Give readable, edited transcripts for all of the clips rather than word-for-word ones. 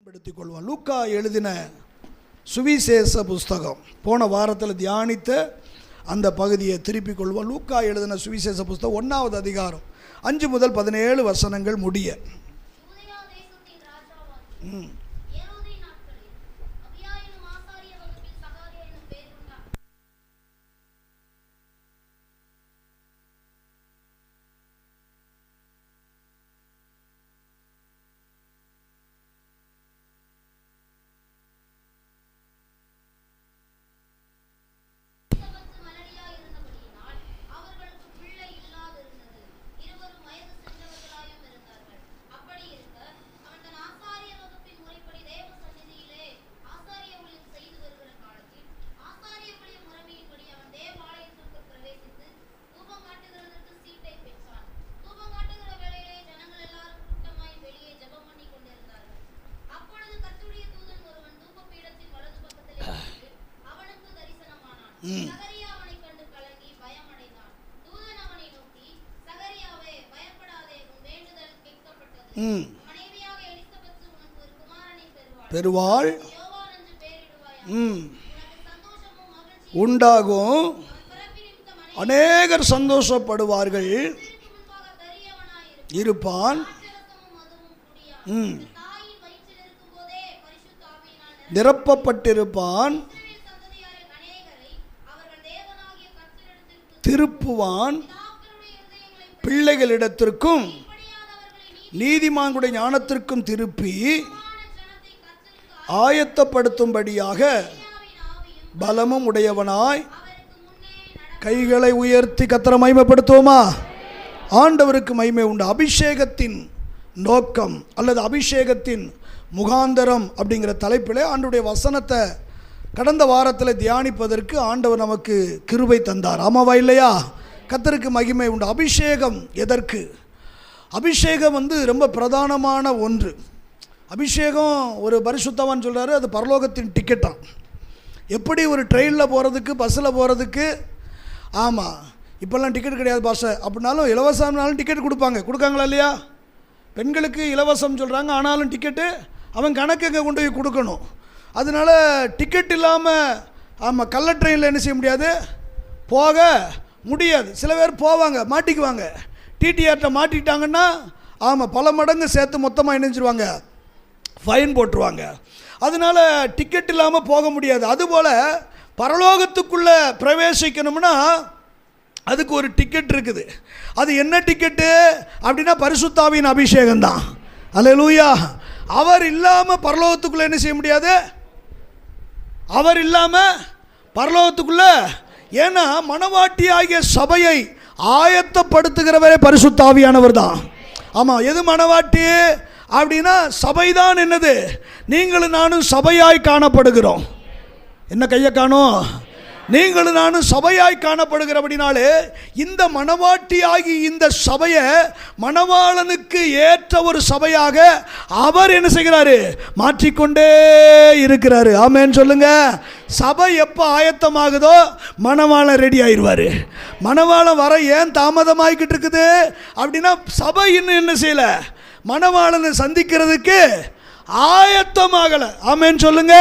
படுத்திக் கொள்வோம். லூக்கா எழுதின சுவிசேஷ புஸ்தகம் போன வாரத்தில் தியானித்த அந்த பகுதியை திருப்பிக் கொள்வோம். லூக்கா எழுதின சுவிசேஷ புஸ்தகம் 1வது அதிகாரம் 5 முதல் 17 வசனங்கள் முடிய. பெறுவாள் உண்டாகும், அநேகர் சந்தோஷப்படுவார்கள், இருப்பான், நிரப்பப்பட்டிருப்பான், திருப்புவான், பிள்ளைகளிடத்திற்கும் நீதிமான்களுடைய ஞானத்திற்கும் திருப்பி ஆயத்தப்படுத்தும்படியாக பலமும் உடையவனாய் கைகளை உயர்த்தி கர்த்தரை மகிமைப்படுத்துவோமா? ஆண்டவருக்கு மகிமை உண்டு. அபிஷேகத்தின் நோக்கம் அல்லது அபிஷேகத்தின் முகாந்தரம் அப்படிங்கிற தலைப்பில் ஆண்டவருடைய வசனத்தை கடந்த வாரத்தில் தியானிப்பதற்கு ஆண்டவர் நமக்கு கிருபை தந்தார். ஆமாவா இல்லையா? கர்த்தருக்கு மகிமை உண்டு. அபிஷேகம் எதற்கு? அபிஷேகம் ரொம்ப பிரதானமான ஒன்று. அபிஷேகம் ஒரு பரிசுத்தவான் சொல்கிறாரு, அது பரலோகத்தின் டிக்கெட்டாம். எப்படி ஒரு ட்ரெயினில் போகிறதுக்கு, பஸ்ஸில் போகிறதுக்கு, ஆமாம் இப்போல்லாம் டிக்கெட் கிடையாது பாஸ் அப்படின்னாலும் இலவசம்னாலும் டிக்கெட் கொடுக்காங்களா இல்லையா? பெண்களுக்கு இலவசம் சொல்கிறாங்க, ஆனாலும் டிக்கெட்டு அவன் கணக்கு எங்கே கொண்டு போய் கொடுக்கணும். அதனால் டிக்கெட் இல்லாமல் ஆமாம் கள்ள ட்ரெயினில் என்ன செய்ய முடியாது, போக முடியாது. சில பேர் போவாங்க, மாட்டிக்குவாங்க. டிடிஆர்ட்ட மாட்டிக்கிட்டாங்கன்னா ஆமாம் பல மடங்கு சேர்த்து மொத்தமாக இணைஞ்சிருவாங்க, ஃபைன் போட்டுருவாங்க. அதனால் டிக்கெட் இல்லாமல் போக முடியாது. அதுபோல் பரலோகத்துக்குள்ளே பிரவேசிக்கணும்னா அதுக்கு ஒரு டிக்கெட் இருக்குது. அது என்ன டிக்கெட்டு அப்படின்னா பரிசுத்த ஆவியின் அபிஷேகம்தான். அல்லேலூயா. அவர் இல்லாமல் பரலோகத்துக்குள்ளே என்ன செய்ய முடியாது, அவர் இல்லாமல் பரலோகத்துக்குள்ளே. ஏன்னா மணவாட்டி ஆகிய சபையை ஆயத்தப்படுத்துகிறவரே பரிசுத்த ஆவியானவர் தான். ஆமாம், எது மணவாட்டி அப்படின்னா சபைதான். என்னது? நீங்களும் நானும் சபையாய் காணப்படுகிறோம். என்ன கையை காணும்? நீங்களும் நானும் சபையாய் காணப்படுகிறபடினாலே இந்த மணவாட்டி ஆகி இந்த சபையை மணவாளனுக்கு ஏற்ற ஒரு சபையாக அவர் என்ன செய்கிறாரு, மாற்றிக்கொண்டே இருக்கிறாரு. ஆமேன்னு சொல்லுங்க. சபை எப்போ ஆயத்தமாகுதோ மணவாளன் ரெடி ஆயிடுவார். மணவாளன் வர ஏன் தாமதமாகிக்கிட்டு இருக்குது அப்படின்னா சபை இன்னும் என்ன செய்யலை, மணவாளனை சந்திக்கிறதுக்கு ஆயத்தமாகலை. ஆமேன்னு சொல்லுங்க.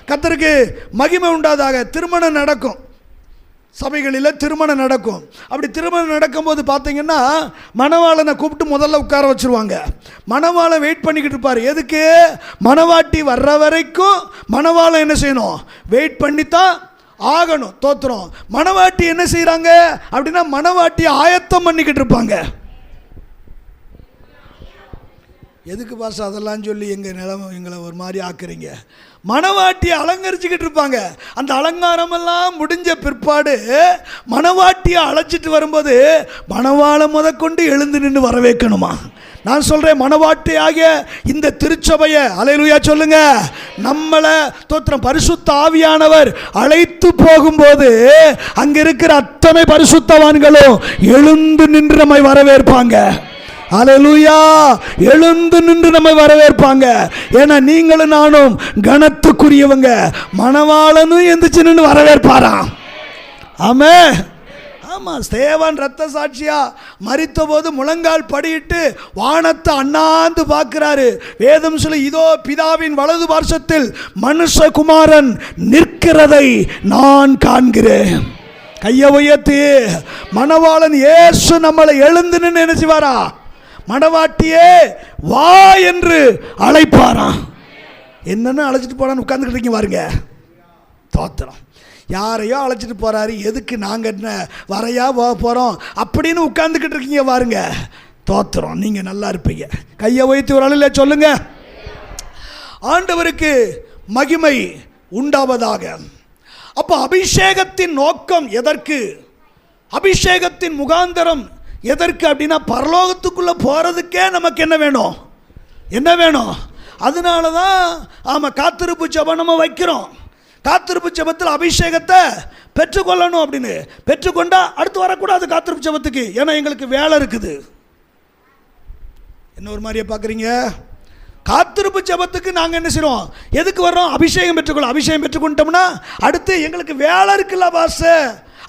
கர்த்தருக்கு மகிமை உண்டாதாக. திருமணம் நடக்கும், சபைகளில் திருமணம் நடக்கும். அப்படி திருமணம் நடக்கும்போது பார்த்தீங்கன்னா மணவாளனை கூப்பிட்டு முதல்ல உட்கார வச்சுருவாங்க. மணவாளன் வெயிட் பண்ணிக்கிட்டு இருப்பார். எதுக்கு? மணவாட்டி வர்ற வரைக்கும் மணவாளன் என்ன செய்யணும், வெயிட் பண்ணித்தான் ஆகணும். தோத்துறோம். மணவாட்டி என்ன செய்கிறாங்க அப்படின்னா மணவாட்டி ஆயத்தம் பண்ணிக்கிட்டு இருப்பாங்க. எதுக்கு பாஸ் அதெல்லாம் சொல்லி எங்களை ஒரு மாதிரி ஆக்குறீங்க? மணவாட்டியை அலங்கரிச்சுக்கிட்டு இருப்பாங்க. அந்த அலங்காரமெல்லாம் முடிஞ்ச பிற்பாடு மணவாட்டியை அழைச்சிட்டு வரும்போது மணவாளை முதற்கொண்டு எழுந்து நின்று வரவேற்கணுமா? நான் சொல்கிறேன், மணவாட்டி ஆகிய இந்த திருச்சபையை அல்லேலூயா சொல்லுங்க, நம்மளை தோத்திரம் பரிசுத்த ஆவியானவர் அழைத்து போகும்போது அங்கே இருக்கிற அத்தனை பரிசுத்தவான்களும் எழுந்து நின்று நம்மை வரவேற்பாங்க. அல்லேலூயா. எழுந்து நின்று நம்ம வரவேற்பாங்க. ஏன்னா நீங்களும் நானும் கனத்துக்குரியவங்க. மணவாளனும் எந்திரிச்சு நின்று வரவேற்பாராம். ஆமென். ஆமாம், ஸ்தேவான் இரத்த சாட்சியா மரித்த போது முழங்கால் படியிட்டு வானத்தை அண்ணாந்து பார்க்கிறாரு. வேதம் சொல்லி, இதோ பிதாவின் வலது பார்சத்தில் மனுஷகுமாரன் நிற்கிறதை நான் காண்கிறேன். கையை உயர்த்தி மணவாளன் இயேசு நம்மளை எழுந்து நின்று என்ன செய்வாரா? மணவாட்டியே வா என்று அழைப்பாரா? என்னன்னு அழைச்சிட்டு போறான்னு உட்கார்ந்துக்கிட்டு இருக்கீங்க பாருங்க. தோத்திரம். யாரையோ அழைச்சிட்டு போறாரு, எதுக்கு நாங்கள் என்ன வரையா போகிறோம் அப்படின்னு உட்கார்ந்துக்கிட்டு இருக்கீங்க பாருங்க. தோத்திரம். நீங்கள் நல்லா இருப்பீங்க. கையை உயர்த்தி ஒரு அழில சொல்லுங்க, ஆண்டவருக்கு மகிமை உண்டாவதாக. அப்போ அபிஷேகத்தின் நோக்கம் எதற்கு? அபிஷேகத்தின் முகாந்தரம் எதற்கு அப்படின்னா, பரலோகத்துக்குள்ளே போகிறதுக்கே நமக்கு என்ன வேணும்? என்ன வேணும்? அதனால தான் ஆமாம், காத்திருப்பு ஜெபம் நம்ம வைக்கிறோம். காத்திருப்பு ஜெபத்தில் அபிஷேகத்தை பெற்றுக்கொள்ளணும் அப்படின்னு. பெற்றுக்கொண்டா அடுத்து வரக்கூடாது காத்திருப்பு ஜெபத்துக்கு, ஏன்னா எங்களுக்கு வேலை இருக்குது. என்ன ஒரு மாதிரியே பார்க்குறீங்க? காத்திருப்பு ஜெபத்துக்கு நாங்கள் என்ன செய்கிறோம்? எதுக்கு வர்றோம்? அபிஷேகம் பெற்றுக்கொள்ள. அபிஷேகம் பெற்றுக்கொண்டோம்னா அடுத்து எங்களுக்கு வேலை இருக்குல்ல பாஸ்.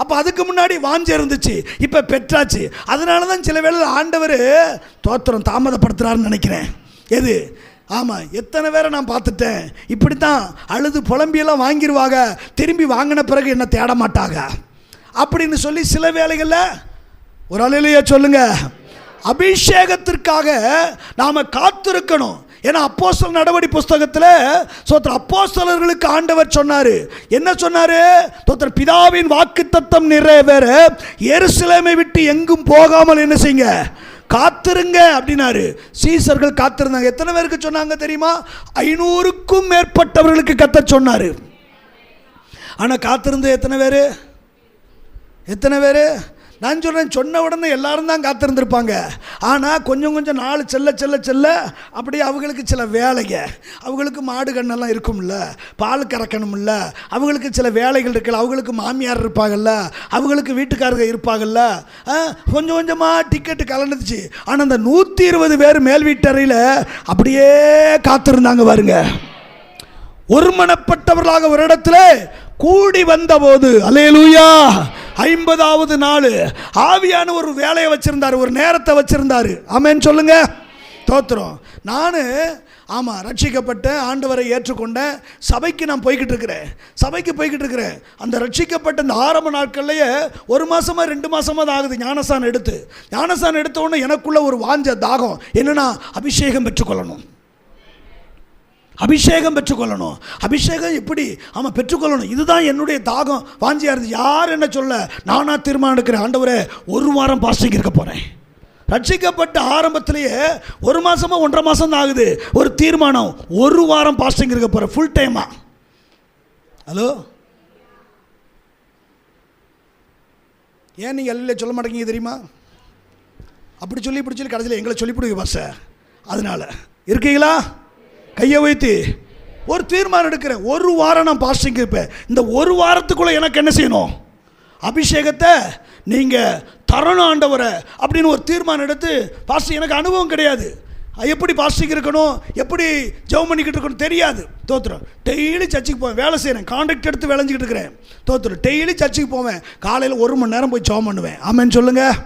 அப்போ அதுக்கு முன்னாடி வாஞ்சை இருந்துச்சு, இப்போ பெற்றாச்சு. அதனால தான் சில வேளையில் ஆண்டவர் தோத்திரம் தாமதப்படுத்துகிறாருன்னு நினைக்கிறேன். எது? ஆமாம், எத்தனை பேரை நான் பார்த்துட்டேன். இப்படித்தான் அழுது புலம்பியெல்லாம் வாங்கிடுவாங்க, திரும்பி வாங்கின பிறகு என்ன தேட மாட்டாங்க அப்படின்னு சொல்லி சில வேளைகளில் ஒரு அலையிலேயே சொல்லுங்க, அபிஷேகத்திற்காக நாம் காத்திருக்கணும். ஏன்னா அப்போஸ்தலர் நடவடிக்கை புஸ்தகத்தில் அப்போஸ்தலர்களுக்கு ஆண்டவர் சொன்னார். என்ன சொன்னார்? பிதாவின் வாக்குத்தத்தம் நிறைவேற எருசலேமை விட்டு எங்கும் போகாமல் என்ன செய்யுங்க? காத்திருங்க அப்படின்னாரு. சீசர்கள் காத்திருந்தாங்க. எத்தனை பேருக்கு சொன்னாங்க தெரியுமா? 500க்கும் மேற்பட்டவர்களுக்கு கர்த்தர் சொன்னார். ஆனால் காத்திருந்த எத்தனை பேர்? எத்தனை பேர்? நான் சொல்கிறேன், சொன்ன உடனே எல்லாரும் தான் காத்திருந்திருப்பாங்க. ஆனால் கொஞ்சம் கொஞ்சம் நாள் செல்ல செல்ல செல்ல அப்படியே அவங்களுக்கு சில வேலைங்க, அவங்களுக்கு மாடு கண்ணெல்லாம் இருக்கும்ல, பால் கறக்கணும்ல, அவங்களுக்கு சில வேலைகள் இருக்குல்ல, அவங்களுக்கு மாமியார் இருப்பாங்கல்ல, அவங்களுக்கு வீட்டுக்காரங்க இருப்பாங்கல்ல, கொஞ்சம் கொஞ்சமாக டிக்கெட்டு கலந்துச்சு. ஆனால் அந்த 120 பேர் மேல் வீட்டறையில் அப்படியே காத்திருந்தாங்க பாருங்க. ஒருமனப்பட்டவர்களாக ஒரு இடத்துல கூடி வந்த போது, அல்லேலூயா, 50வது நாள் ஆவியான ஒரு வேலையை வச்சிருந்தாரு, ஒரு நேரத்தை வச்சிருந்தாரு. ஆமென் சொல்லுங்க. தோத்திரம். நான் ஆமாம் ரட்சிக்கப்பட்டேன், ஆண்டவரை ஏற்றுக்கொண்டேன், சபைக்கு நான் போய்கிட்டு இருக்கிறேன். அந்த ரட்சிக்கப்பட்ட இந்த ஆரம்ப நாட்கள்லேயே 1 மாதமா 2 மாதமாக தான் ஆகுது ஞானஸ்தானம் எடுத்த உடனே எனக்குள்ள ஒரு வாஞ்ச தாகம் என்னன்னா, அபிஷேகம் பெற்றுக்கொள்ளணும். அபிஷேகம் எப்படி? ஆமாம், பெற்றுக்கொள்ளணும். இதுதான் என்னுடைய தாகம், வாஞ்சியாக இருந்துச்சு. யார் என்ன சொல்ல, நானாக தீர்மானம் எடுக்கிறேன். ஆண்டவரே 1 வாரம் பாஸ்டிங் இருக்க போகிறேன். ரட்சிக்கப்பட்ட ஆரம்பத்திலேயே 1 மாதமாக 1.5 மாதம் தான் ஆகுது, ஒரு தீர்மானம், 1 வாரம் பாஸ்டிங் இருக்க போகிறேன் ஃபுல் டைமா. ஹலோ, ஏன் நீங்கள் எல்லாம் சொல்ல மாட்டேங்க தெரியுமா? அப்படி சொல்லி கடைசியில் எங்களை சொல்லிவிடுங்க பாஸ். அதனால் இருக்கீங்களா? கையை வைத்து ஒரு தீர்மானம் எடுக்கிறேன், 1 வாரம் நான் பாஸ்டிங் இருப்பேன். இந்த 1 வாரத்துக்குள்ளே எனக்கு என்ன செய்யணும்? அபிஷேகத்தை நீங்கள் தரணும் ஆண்டவரை அப்படின்னு ஒரு தீர்மானம் எடுத்து. பாஸ்டிங் எனக்கு அனுபவம் கிடையாது, எப்படி பாஸ்டிங் இருக்கணும், எப்படி ஜெபம் பண்ணிக்கிட்டு இருக்கணும் தெரியாது. தோத்திரம். டெய்லி சர்ச்சுக்கு போவேன், வேலை செய்கிறேன், கான்ட்ராக்ட் எடுத்து விளைஞ்சிக்கிட்டு இருக்கிறேன். தோத்திரம். டெய்லி சர்ச்சுக்கு போவேன், காலையில் 1 மணி நேரம் போய் ஜெபம் பண்ணுவேன். ஆமென் சொல்லுங்கள்.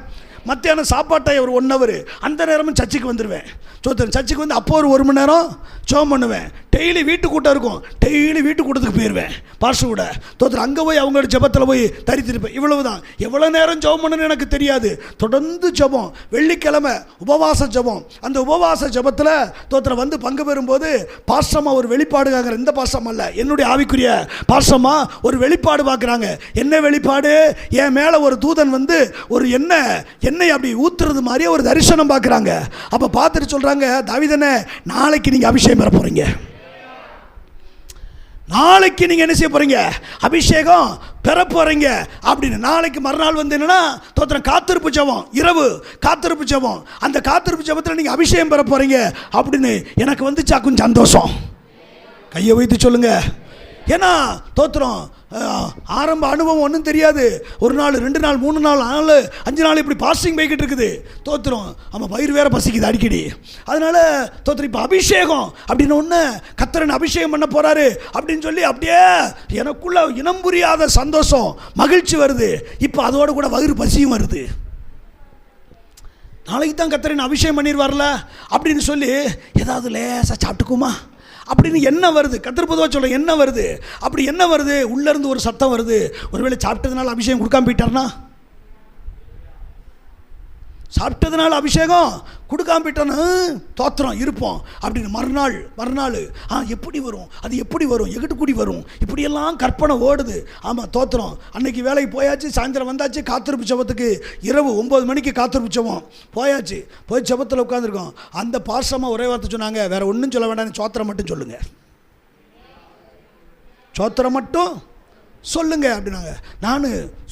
மத்தியானம் சாப்பாட்டை ஒரு 1 ஹவர், அந்த நேரமும் சர்ச்சுக்கு வந்துடுவேன். சர்ச்சுக்கு வந்து அப்போ ஒரு 1 மணி நேரம் ஜெபம் பண்ணுவேன். டெய்லி வீட்டு கூட்டம் இருக்கும், டெய்லி வீட்டு கூட்டத்துக்கு போயிடுவேன் பாஸ்டர் கூட. அங்கே போய் அவங்களோட ஜெபத்தில் போய் தரித்திருப்பேன். இவ்வளவு தான். எவ்வளோ நேரம் ஜெபம் பண்ணணும்னு எனக்கு தெரியாது. தொடர்ந்து ஜெபம். வெள்ளிக்கிழமை உபவாச ஜெபம். அந்த உபவாச ஜெபத்தில் வந்து பங்கு பெறும்போது பாஸ்டம்மா ஒரு வெளிப்பாடு காக்குற, இந்த பாஸ்டம் அல்ல, என்னுடைய ஆவிக்குரிய பாஸ்டம்மா ஒரு வெளிப்பாடு பார்க்குறாங்க. என்ன வெளிப்பாடு? என் மேலே ஒரு தூதன் வந்து ஒரு எண்ணெய் அப்படி ஊத்துறது மாதிரியே ஒரு தரிசனம் பார்க்குறாங்க. அப்போ பார்த்துட்டு சொல்கிறாங்க, தாவீதனே நாளைக்கு நீங்கள் அபிஷேகம் பெற போகிறீங்க. நாளைக்கு நீங்கள் என்ன செய்ய போகிறீங்க? அபிஷேகம் பெற போகிறீங்க அப்படின்னு. நாளைக்கு மறுநாள் வந்து என்னன்னா, காத்திருப்பு ஜெபம், இரவு காத்திருப்பு ஜெபம். அந்த காத்திருப்பு ஜெபத்தில் நீங்கள் அபிஷேகம் பெற போகிறீங்க அப்படின்னு எனக்கு வந்து கொஞ்சம் சந்தோஷம். கையை வைத்து சொல்லுங்க. ஏன்னா ஆரம்ப அனுபவம் ஒன்றும் தெரியாது. 1 நாள் 2 நாள் 3 நாள் 4 5 நாள் இப்படி பாஸ்டிங் போய்கிட்டு இருக்குது. தோத்திரம், ஆமாம், வயிறு வேற பசிக்குது அடிக்கடி. அதனால தோத்திரம். இப்போ அபிஷேகம் அப்படின்னு ஒன்று, கர்த்தரன் அபிஷேகம் பண்ண போறாரு அப்படின்னு சொல்லி அப்படியே எனக்குள்ள இனம் புரியாத சந்தோஷம், மகிழ்ச்சி வருது. இப்போ அதோட கூட வயிறு பசியும் வருது. நாளைக்கு தான் கர்த்தரன் அபிஷேகம் பண்ணிடுவார்ல அப்படின்னு சொல்லி ஏதாவது லேசாக சாப்பிட்டுக்குமா அப்படின்னு என்ன வருது. கர்த்தர் பொதுவாக சொல்ல என்ன வருது, அப்படி என்ன வருது, உள்ளேருந்து ஒரு சத்தம் வருது. ஒருவேளை சாப்பிட்டதுனால அபிஷேகம் கொடுக்காம போயிட்டார்னா, சாப்பிட்டதுனால அபிஷேகம் கொடுக்காம போயிட்டான்னு தோத்திரம் இருப்போம் அப்படின்னு மறுநாள் எப்படி வரும், அது எப்படி வரும், எங்கிட்டு கூடி வரும், இப்படியெல்லாம் கற்பனை ஓடுது. ஆமாம், தோத்திரம். அன்னைக்கு வேலைக்கு போயாச்சு, சாயந்தரம் வந்தாச்சு, காத்திருப்பு ஜெபத்துக்கு இரவு 9 மணிக்கு காத்திருப்பு ஜெபம் போயாச்சு. போய் ஜெபத்தில் உட்காந்துருக்கோம். அந்த பாசமாக ஒரே வார்த்தை சொன்னாங்க, வேற ஒன்றும் சொல்ல வேண்டாம், சோத்திரம் மட்டும் சொல்லுங்க, சோத்திரம் மட்டும் சொல்லுங்க அப்படின்னாங்க. நான்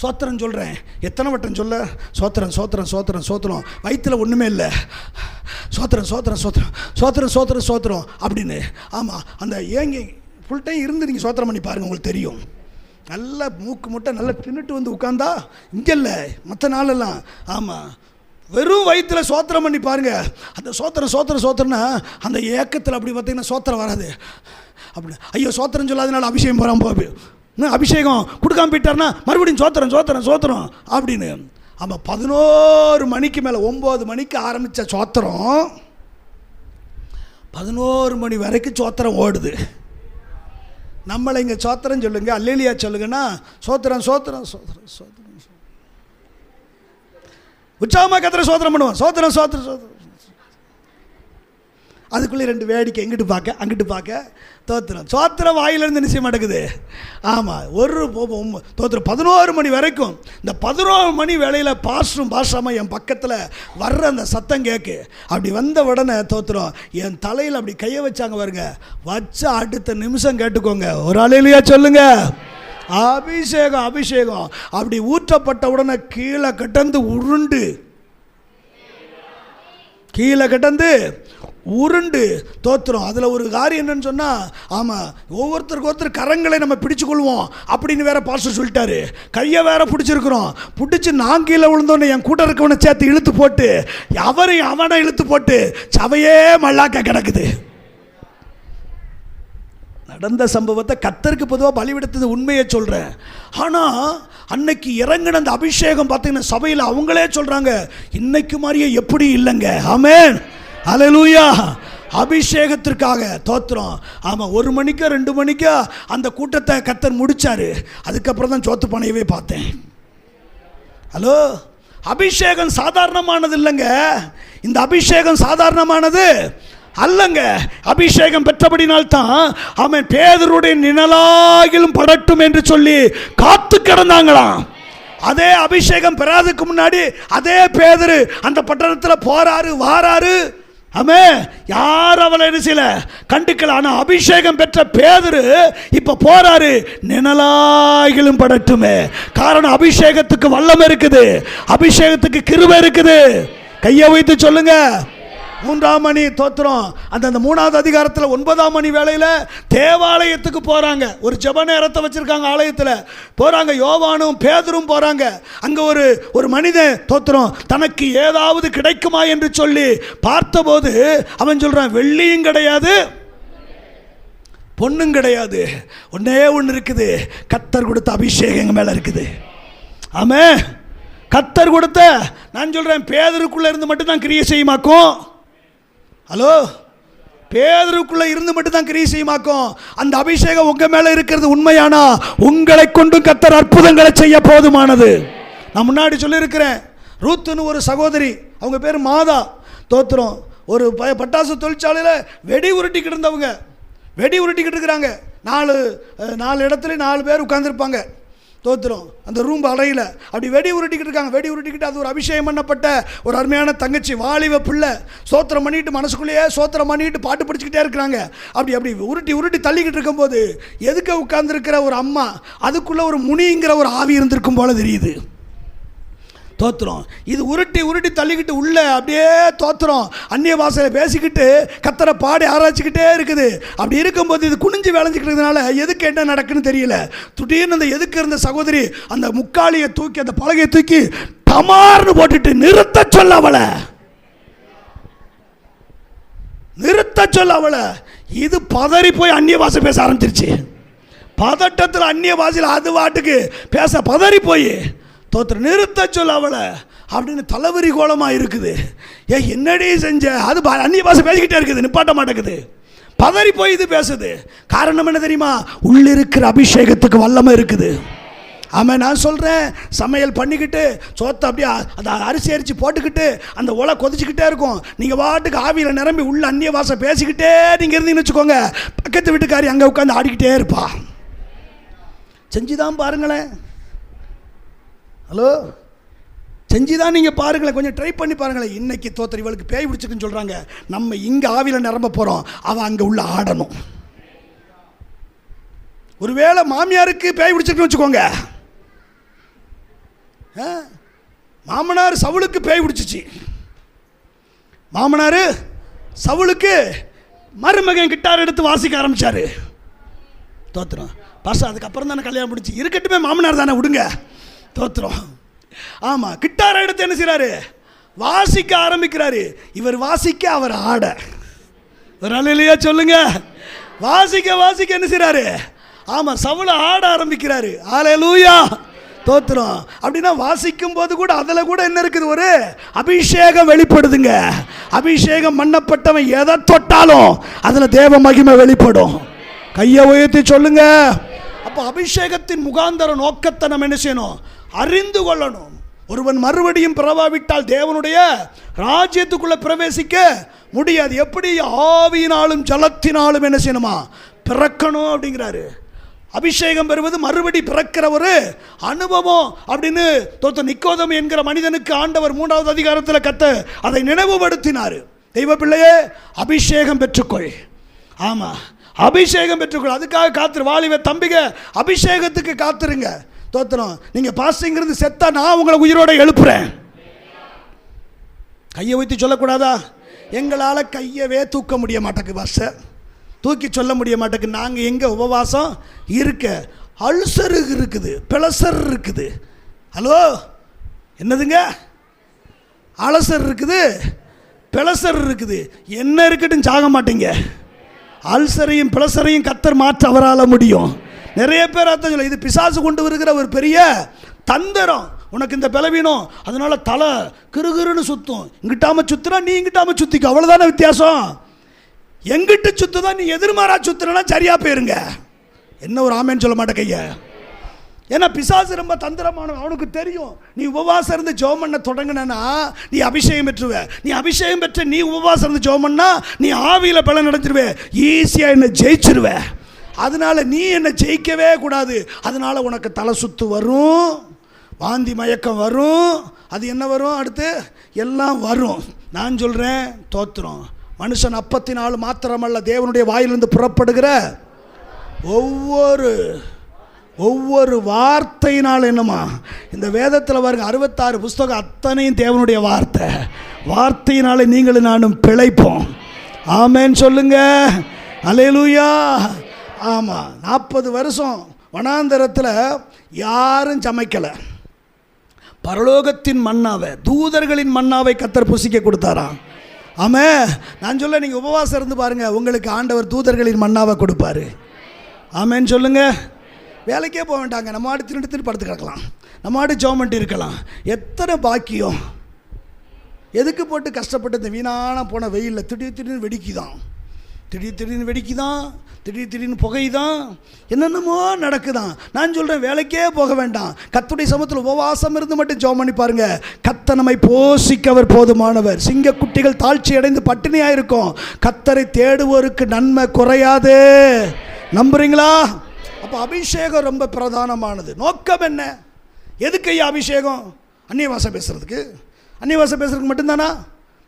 சோத்திரம் சொல்கிறேன். எத்தனை வட்டம் சொல்ல? சோத்திரம் சோத்திரம் சோத்திரம் சோத்திரம். வயிற்றில் ஒன்றுமே இல்லை. சோத்திரம் சோத்திரம் சோத்திரம் சோத்திரம் சோத்திரம் சோத்திரம் அப்படின்னு. ஆமாம், அந்த ஏங்கி ஃபுல் டைம் இருந்து நீங்கள் சோத்திரம் பண்ணி பாருங்கள், உங்களுக்கு தெரியும். நல்லா மூக்கு முட்டை நல்லா தின்னுட்டு வந்து உட்காந்தா இங்கே இல்லை, மற்ற நாளெல்லாம். ஆமாம், வெறும் வயிற்றில் சோத்திரம் பண்ணி பாருங்க. அந்த சோத்திரம் சோத்திரம் சோத்திரம்னா அந்த ஏக்கத்தில் அப்படி பார்த்தீங்கன்னா சோத்திரம் வராது. அப்படி ஐயோ சோத்திரம் சொல்லாதனால அபிஷேகம் போகிறான் போகுது. அபிஷேகம் கொடுக்காம போயிட்டார்னா மறுபடியும் சோத்திரம் சோத்திரம் சோத்திரம் அப்படின்னு. ஆமாம், 11 மணிக்கு மேலே 9 மணிக்கு ஆரம்பித்த சோத்திரம் 11 மணி வரைக்கும் சோத்திரம் ஓடுது. நம்மளை இங்கே சோத்திரம் சொல்லுங்க, அல்லேலியா சொல்லுங்கன்னா சோத்திரம் சோத்திரம் சோத்திரம் சோத்திரம் உற்சாகமாக கத்திர சோத்திரம் பண்ணுவோம். சோத்திரம் சோத்திரம் சோத்திரம். அதுக்குள்ளே 2 வேடிக்கை, எங்கிட்டு பார்க்க அங்கிட்டு பார்க்க. தோத்திரம் சோத்திரம் வாயிலிருந்து நிச்சயம் நடக்குது. ஆமாம், ஒரு தோத்திரம் 11 மணி வரைக்கும். இந்த 11 மணி வேளையில் பாசாமல் என் பக்கத்தில் வர்ற அந்த சத்தம் கேட்கு. அப்படி வந்த உடனே தோத்திரம் என் தலையில் அப்படி கையை வச்சாங்க பாருங்க. வச்ச அடுத்த நிமிஷம் கேட்டுக்கோங்க, ஒரு அல்லேலூயா சொல்லுங்க. அபிஷேகம் அபிஷேகம் அப்படி ஊற்றப்பட்ட உடனே கீழே கட்டந்து உருண்டு தோத்துறோம். அதில் ஒரு காரியம் என்னன்னு சொன்னால், ஆமாம், ஒவ்வொருத்தருக்கு ஒருத்தர் கரங்களை நம்ம பிடிச்சு கொள்வோம் அப்படின்னு வேற பாஸ்டர் சொல்லிட்டாரு. கையை வேற பிடிச்சிருக்கிறோம். பிடிச்சி நான் கீழே விழுந்தோன்னு என் கூட இருக்கவனை சேர்த்து இழுத்து போட்டு அவனை இழுத்து போட்டு சபையே மல்லாக்க கிடக்குது. நடந்த சம்பவத்தை கர்த்தருக்கு பொதுவாக பலிவிடுத்தது உண்மையை சொல்கிறேன். ஆனால் அன்னைக்கு இறங்கின அந்த அபிஷேகம் பார்த்தீங்கன்னா சபையில் அவங்களே சொல்கிறாங்க, இன்னைக்கு மாதிரியே எப்படி இல்லைங்க. ஆமென், அல்லேலூயா. அபிஷேகத்திற்காக தோத்திரம். ஆமாம், 1 மணிக்கோ 2 மணிக்கோ அந்த கூட்டத்தை கர்த்தர் முடிச்சாரு. அதுக்கப்புறம் தான் சோத்து பானையவே பார்த்தேன். ஹலோ, அபிஷேகம் சாதாரணமானது இல்லைங்க. இந்த அபிஷேகம் சாதாரணமானது அல்லங்க. அபிஷேகம் பெற்றபடினால் தான் அவன் பேதுருடைய நிழலாகிலும் படட்டும் என்று சொல்லி காத்து கிடந்தாங்களாம். அதே அபிஷேகம் பெறாததுக்கு முன்னாடி அதே பேதுரு அந்த பட்டணத்தில் போறாரு வாராரு. ஆமே, யார் அவளை என்ன கண்டுக்கல. ஆனா அபிஷேகம் பெற்ற பேதுரு இப்ப போறாரு, நிழலாகிலும் படட்டுமே. காரணம் அபிஷேகத்துக்கு வல்லமை இருக்குது, அபிஷேகத்துக்கு கிருபை இருக்குது. கையை வைத்து சொல்லுங்க. 3ஆம் மணி தோத்திரம். அந்த 3வது அதிகாரத்தில் 9ஆம் மணி வேளையில் தேவாலயத்துக்கு போகிறாங்க. ஒரு ஜெப நேரத்தை வச்சுருக்காங்க, ஆலயத்தில் போகிறாங்க. யோவானும் பேதுரும் போகிறாங்க. அங்கே ஒரு மனிதன் தோத்திரம் தனக்கு ஏதாவது கிடைக்குமா என்று சொல்லி பார்த்தபோது அவன் சொல்கிறான், வெள்ளியும் கிடையாது பொண்ணும் கிடையாது, ஒன்னே ஒன்று இருக்குது, கர்த்தர் கொடுத்த அபிஷேகம் எங்கள் மேலே இருக்குது. ஆமென். கர்த்தர் கொடுத்த, நான் சொல்கிறேன், பேதுருக்குள்ளே இருந்து மட்டும் தான் கிரியை செய்யுமாக்கும். ஹலோ, பேதுருக்குள்ள இருந்து மட்டும் தான் கிரியை செய்யுமாக்கும். அந்த அபிஷேகம் உங்க மேல இருக்கிறது உண்மையானா உங்களை கொண்டும் கர்த்தர் அற்புதங்களை செய்ய போதுமானது. நான் முன்னாடி சொல்லியிருக்கிறேன், ரூத்துன்னு ஒரு சகோதரி, அவங்க பேர் மாதா. தோத்திரம், ஒரு பட்டாசு தொழிற்சாலையில் வெடி உருட்டிக்கிட்டு இருந்தவங்க. வெடி உருட்டிக்கிட்டு இருக்கிறாங்க. 4 இடத்துல 4 பேர் உட்கார்ந்துருப்பாங்க. தோத்திரம், அந்த ரூம் அறையில் அப்படி வெடி உருட்டிக்கிட்டு இருக்காங்க. வெடி உருட்டிக்கிட்டு அது ஒரு அபிஷேகம் பண்ணப்பட்ட ஒரு அருமையான தங்கச்சி, வாலிப பிள்ளை. சோத்திரம் பண்ணிட்டு மனசுக்குள்ளேயே சோத்திரம் பண்ணிட்டு பாட்டு பிடிச்சிக்கிட்டே இருக்கிறாங்க. அப்படி உருட்டி தள்ளிக்கிட்டு இருக்கும்போது எதுக்க உட்கார்ந்துருக்கிற ஒரு அம்மா, அதுக்குள்ளே ஒரு முனிங்கிற ஒரு ஆவி இருந்திருக்கும் போல தெரியுது. தோத்திரம். இது உருட்டி உருட்டி தள்ளிக்கிட்டு உள்ள அப்படியே தோத்திரம் அந்நிய பாஷையில் பேசிக்கிட்டு கத்தரை பாடி ஆராய்ச்சிக்கிட்டே இருக்குது. அப்படி இருக்கும்போது இது குனிஞ்சு விளைஞ்சிக்கிறதுனால எதுக்கு என்ன நடக்குன்னு தெரியல. திடீர்னு அந்த எதுக்கு இருந்த சகோதரி அந்த முக்காலியை தூக்கி அந்த பலகையை தூக்கி டமார்னு போட்டுட்டு நிறுத்த சொல்ல அவளை, நிறுத்த சொல்ல அவளை. இது பதறி போய் அந்நிய பாஷை பேச ஆரம்பிச்சிருச்சு. பதட்டத்தில் அந்நிய பாஷையில் அது வாட்டுக்கு பேச பதறி போய் தோத்திரம் நிறுத்த சொல்ல அவளை அப்படின்னு தலைவரி கோலமாக இருக்குது. என்னடி செஞ்ச? அது அந்நிய பாஷை பேசிக்கிட்டே இருக்குது, நிப்பாட்ட மாட்டேங்குது. பதறி போய் இது பேசுது. காரணம் என்ன தெரியுமா? உள்ளிருக்கிற அபிஷேகத்துக்கு வல்லமை இருக்குது. ஆமாம், நான் சொல்கிறேன், சமையல் பண்ணிக்கிட்டு சோத்தை அப்படியே அந்த அரிசி அரிசி போட்டுக்கிட்டு அந்த ஒலை கொதிச்சுக்கிட்டே இருக்கும். நீங்கள் வாட்டுக்கு ஆவியில் நிரம்பி உள்ள அந்நிய பாஷை பேசிக்கிட்டே நீங்கள் இருந்தீங்கன்னு வச்சுக்கோங்க, பக்கத்து வீட்டுக்காரி அங்கே உட்காந்து ஆடிக்கிட்டே இருப்பா. செஞ்சுதான் பாருங்களேன். ஹலோ, செஞ்சுதான் நீங்கள் பாருங்களேன், கொஞ்சம் ட்ரை பண்ணி பாருங்களேன். இன்னைக்கு தோத்தர் இவளுக்கு பேய் பிடிச்சிருக்குன்னு சொல்கிறாங்க, நம்ம இங்கே ஆவியில் நிரம்ப போகிறோம், அவள் அங்கே உள்ள ஆடணும். ஒருவேளை மாமியாருக்கு பேய் பிடிச்சிருக்குன்னு வச்சுக்கோங்க, மாமனார் சவுளுக்கு பேய் பிடிச்சிச்சு. மாமனார் சவுளுக்கு மருமகன் கிட்டார் எடுத்து வாசிக்க ஆரம்பிச்சாரு. தோத்திரம் பாச, அதுக்கப்புறம் தானே கல்யாணம் முடிச்சு. இருக்கட்டுமே, மாமனார் தானே, விடுங்க. தோத்திரம். ஆமாம், கிட்டாரை எடுத்து என்ன செய்கிறாரு? வாசிக்க ஆரம்பிக்கிறாரு. இவர் வாசிக்க, அவர் ஆட. ஒரு அல்லேலூயா சொல்லுங்க. வாசிக்க வாசிக்க என்ன செய்கிறாரு? ஆமாம், சவுல ஆட ஆரம்பிக்கிறாரு. அல்லேலூயா தோத்திரம். அப்படின்னா வாசிக்கும் போது கூட அதில் கூட என்ன இருக்குது? ஒரு அபிஷேகம் வெளிப்படுதுங்க. அபிஷேகம் பண்ணப்பட்டவன் எதை தொட்டாலும் அதில் தேவ மகிமை வெளிப்படும். கையை உயர்த்தி சொல்லுங்க. அப்போ அபிஷேகத்தின் முகாந்தர நோக்கத்தை நம்ம என்ன செய்யணும்? அறிந்து கொள்ளணும். ஒருவன் மறுபடியும் பிறவாவிட்டால் தேவனுடைய ராஜ்யத்துக்குள்ளே பிரவேசிக்க முடியாது. எப்படி? ஆவியினாலும் ஜலத்தினாலும் என்ன செய்யணுமா? பிறக்கணும் அப்படிங்கிறாரு. அபிஷேகம் பெறுவது மறுபடி பிறக்கிற ஒரு அனுபவம் அப்படின்னு நிக்கோதேமு என்கிற மனிதனுக்கு ஆண்டவர் 3வது அதிகாரத்தில் அதை நினைவுபடுத்தினார். தெய்வ பிள்ளையே, அபிஷேகம் பெற்றுக்கொள். ஆமாம், அபிஷேகம் பெற்றுக்கொள். அதுக்காக காத்துரு. வாலிப தம்பிக, அபிஷேகத்துக்கு காத்துருங்க. தோத்திரம். நீங்கள் பாஸ்டிங்கிறது செத்தா நான் உங்களை உயிரோட எழுப்புறேன். கையை ஊற்றி சொல்லக்கூடாதா? எங்களால் கையவே தூக்க முடிய மாட்டேங்குது பாஸ்டர், தூக்கி சொல்ல முடிய மாட்டேங்குது. நாங்கள் எங்கே உபவாசம் இருக்க? அல்சர் இருக்குது, பிளசர் இருக்குது. ஹலோ, என்னதுங்க? அலசர் இருக்குது, பிளசர் இருக்குது. என்ன இருக்கட்டும், சாக மாட்டீங்க. அல்சரையும் பிளசரையும் கத்தர் மாற்ற அவரால் முடியும். நிறைய பேர் அர்த்தம் சொல்ல, இது பிசாசு கொண்டு வருகிற ஒரு பெரிய தந்திரம். உனக்கு இந்த பலவீனம், அதனால தலை கிருகிருன்னு சுத்தும். இங்கிட்டாம சுத்துனா நீ இங்கிட்டாம சுத்திக்க, அவ்வளோதானே வித்தியாசம். எங்கிட்ட சுத்துதான், நீ எதிர்மாறா சுத்துனா சரியா போயிருங்க. என்ன ஒரு ஆமேன்னு சொல்ல மாட்டேன் கைய. ஏன்னா பிசாசு ரொம்ப தந்திரமானவன். அவனுக்கு தெரியும், நீ உபவாசம் இருந்து ஜெபம் பண்ண தொடங்கினா நீ அபிஷேகம் பெற்றுவ. நீ அபிஷேகம் பெற்ற நீ உபவாசம் இருந்து ஜெபம் பண்ணா நீ ஆவியில் பலன் அடைஞ்சிருவே, ஈஸியாக என்ன ஜெயிச்சிருவே. அதனால நீ என்ன ஜெயிக்கவே கூடாது. அதனால உனக்கு தலை சுத்து வரும், வாந்தி மயக்கம் வரும், அது என்ன வரும், அடுத்து எல்லாம் வரும். நான் சொல்கிறேன், தோத்திரம். மனுஷன் அப்பத்தினால மாத்திரமல்ல, தேவனுடைய வாயிலிருந்து புறப்படுகிற ஒவ்வொரு வார்த்தையினால் என்னமா? இந்த வேதத்தில் பாருங்க, 66 புஸ்தகம் அத்தனையும் தேவனுடைய வார்த்தை. வார்த்தையினால நீங்களும் நானும் பிழைப்போம். ஆமேன்னு சொல்லுங்க. அல்லேலூயா. ஆமாம், 40 வருஷம் வனாந்தரத்தில் யாரும் சமைக்கலை. பரலோகத்தின் மன்னாவை, தூதர்களின் மன்னாவை கத்தர் புசிக்க கொடுத்தாராம். ஆமாம், நான் சொல்ல, நீங்கள் உபவாசம் இருந்து பாருங்கள், உங்களுக்கு ஆண்டவர் தூதர்களின் மன்னாவை கொடுப்பாரு. ஆமேன்னு சொல்லுங்க. வேலைக்கே போக வேண்டாங்க, நம்ம ஆடு திருட்டு படுத்து கிடக்கலாம், நம்ம ஆடு ஜெபம் பண்ணிட்டு இருக்கலாம். எத்தனை பாக்கியம். எதுக்கு போட்டு கஷ்டப்பட்டு இந்த வீணான போன வெயிலில் திடீர்னு வெடிக்குதான், திடீர்னு வெடிக்குதான், திடீர்னு புகைதான், என்னென்னமோ நடக்குதான். நான் சொல்கிறேன், வேலைக்கே போக வேண்டாம், கர்த்தருடைய சமூகத்தில் உபவாசம் இருந்து மட்டும் ஜெபம் பண்ணி பாருங்க. கர்த்தர் நம்மை போஷிக்க அவர் போதுமானவர். சிங்கக்குட்டிகள் தாழ்ச்சி அடைந்து பட்டினியாக இருக்கும், கர்த்தரை தேடுவோருக்கு நன்மை குறையாது. நம்புறீங்களா? அப்போ அபிஷேகம் ரொம்ப பிரதானமானது. நோக்கம் என்ன? எதுக்கு ஐயா அபிஷேகம்? அந்நிய பாஷை பேசுறதுக்கு? அந்நிய பாஷை பேசுறதுக்கு மட்டும்தானா?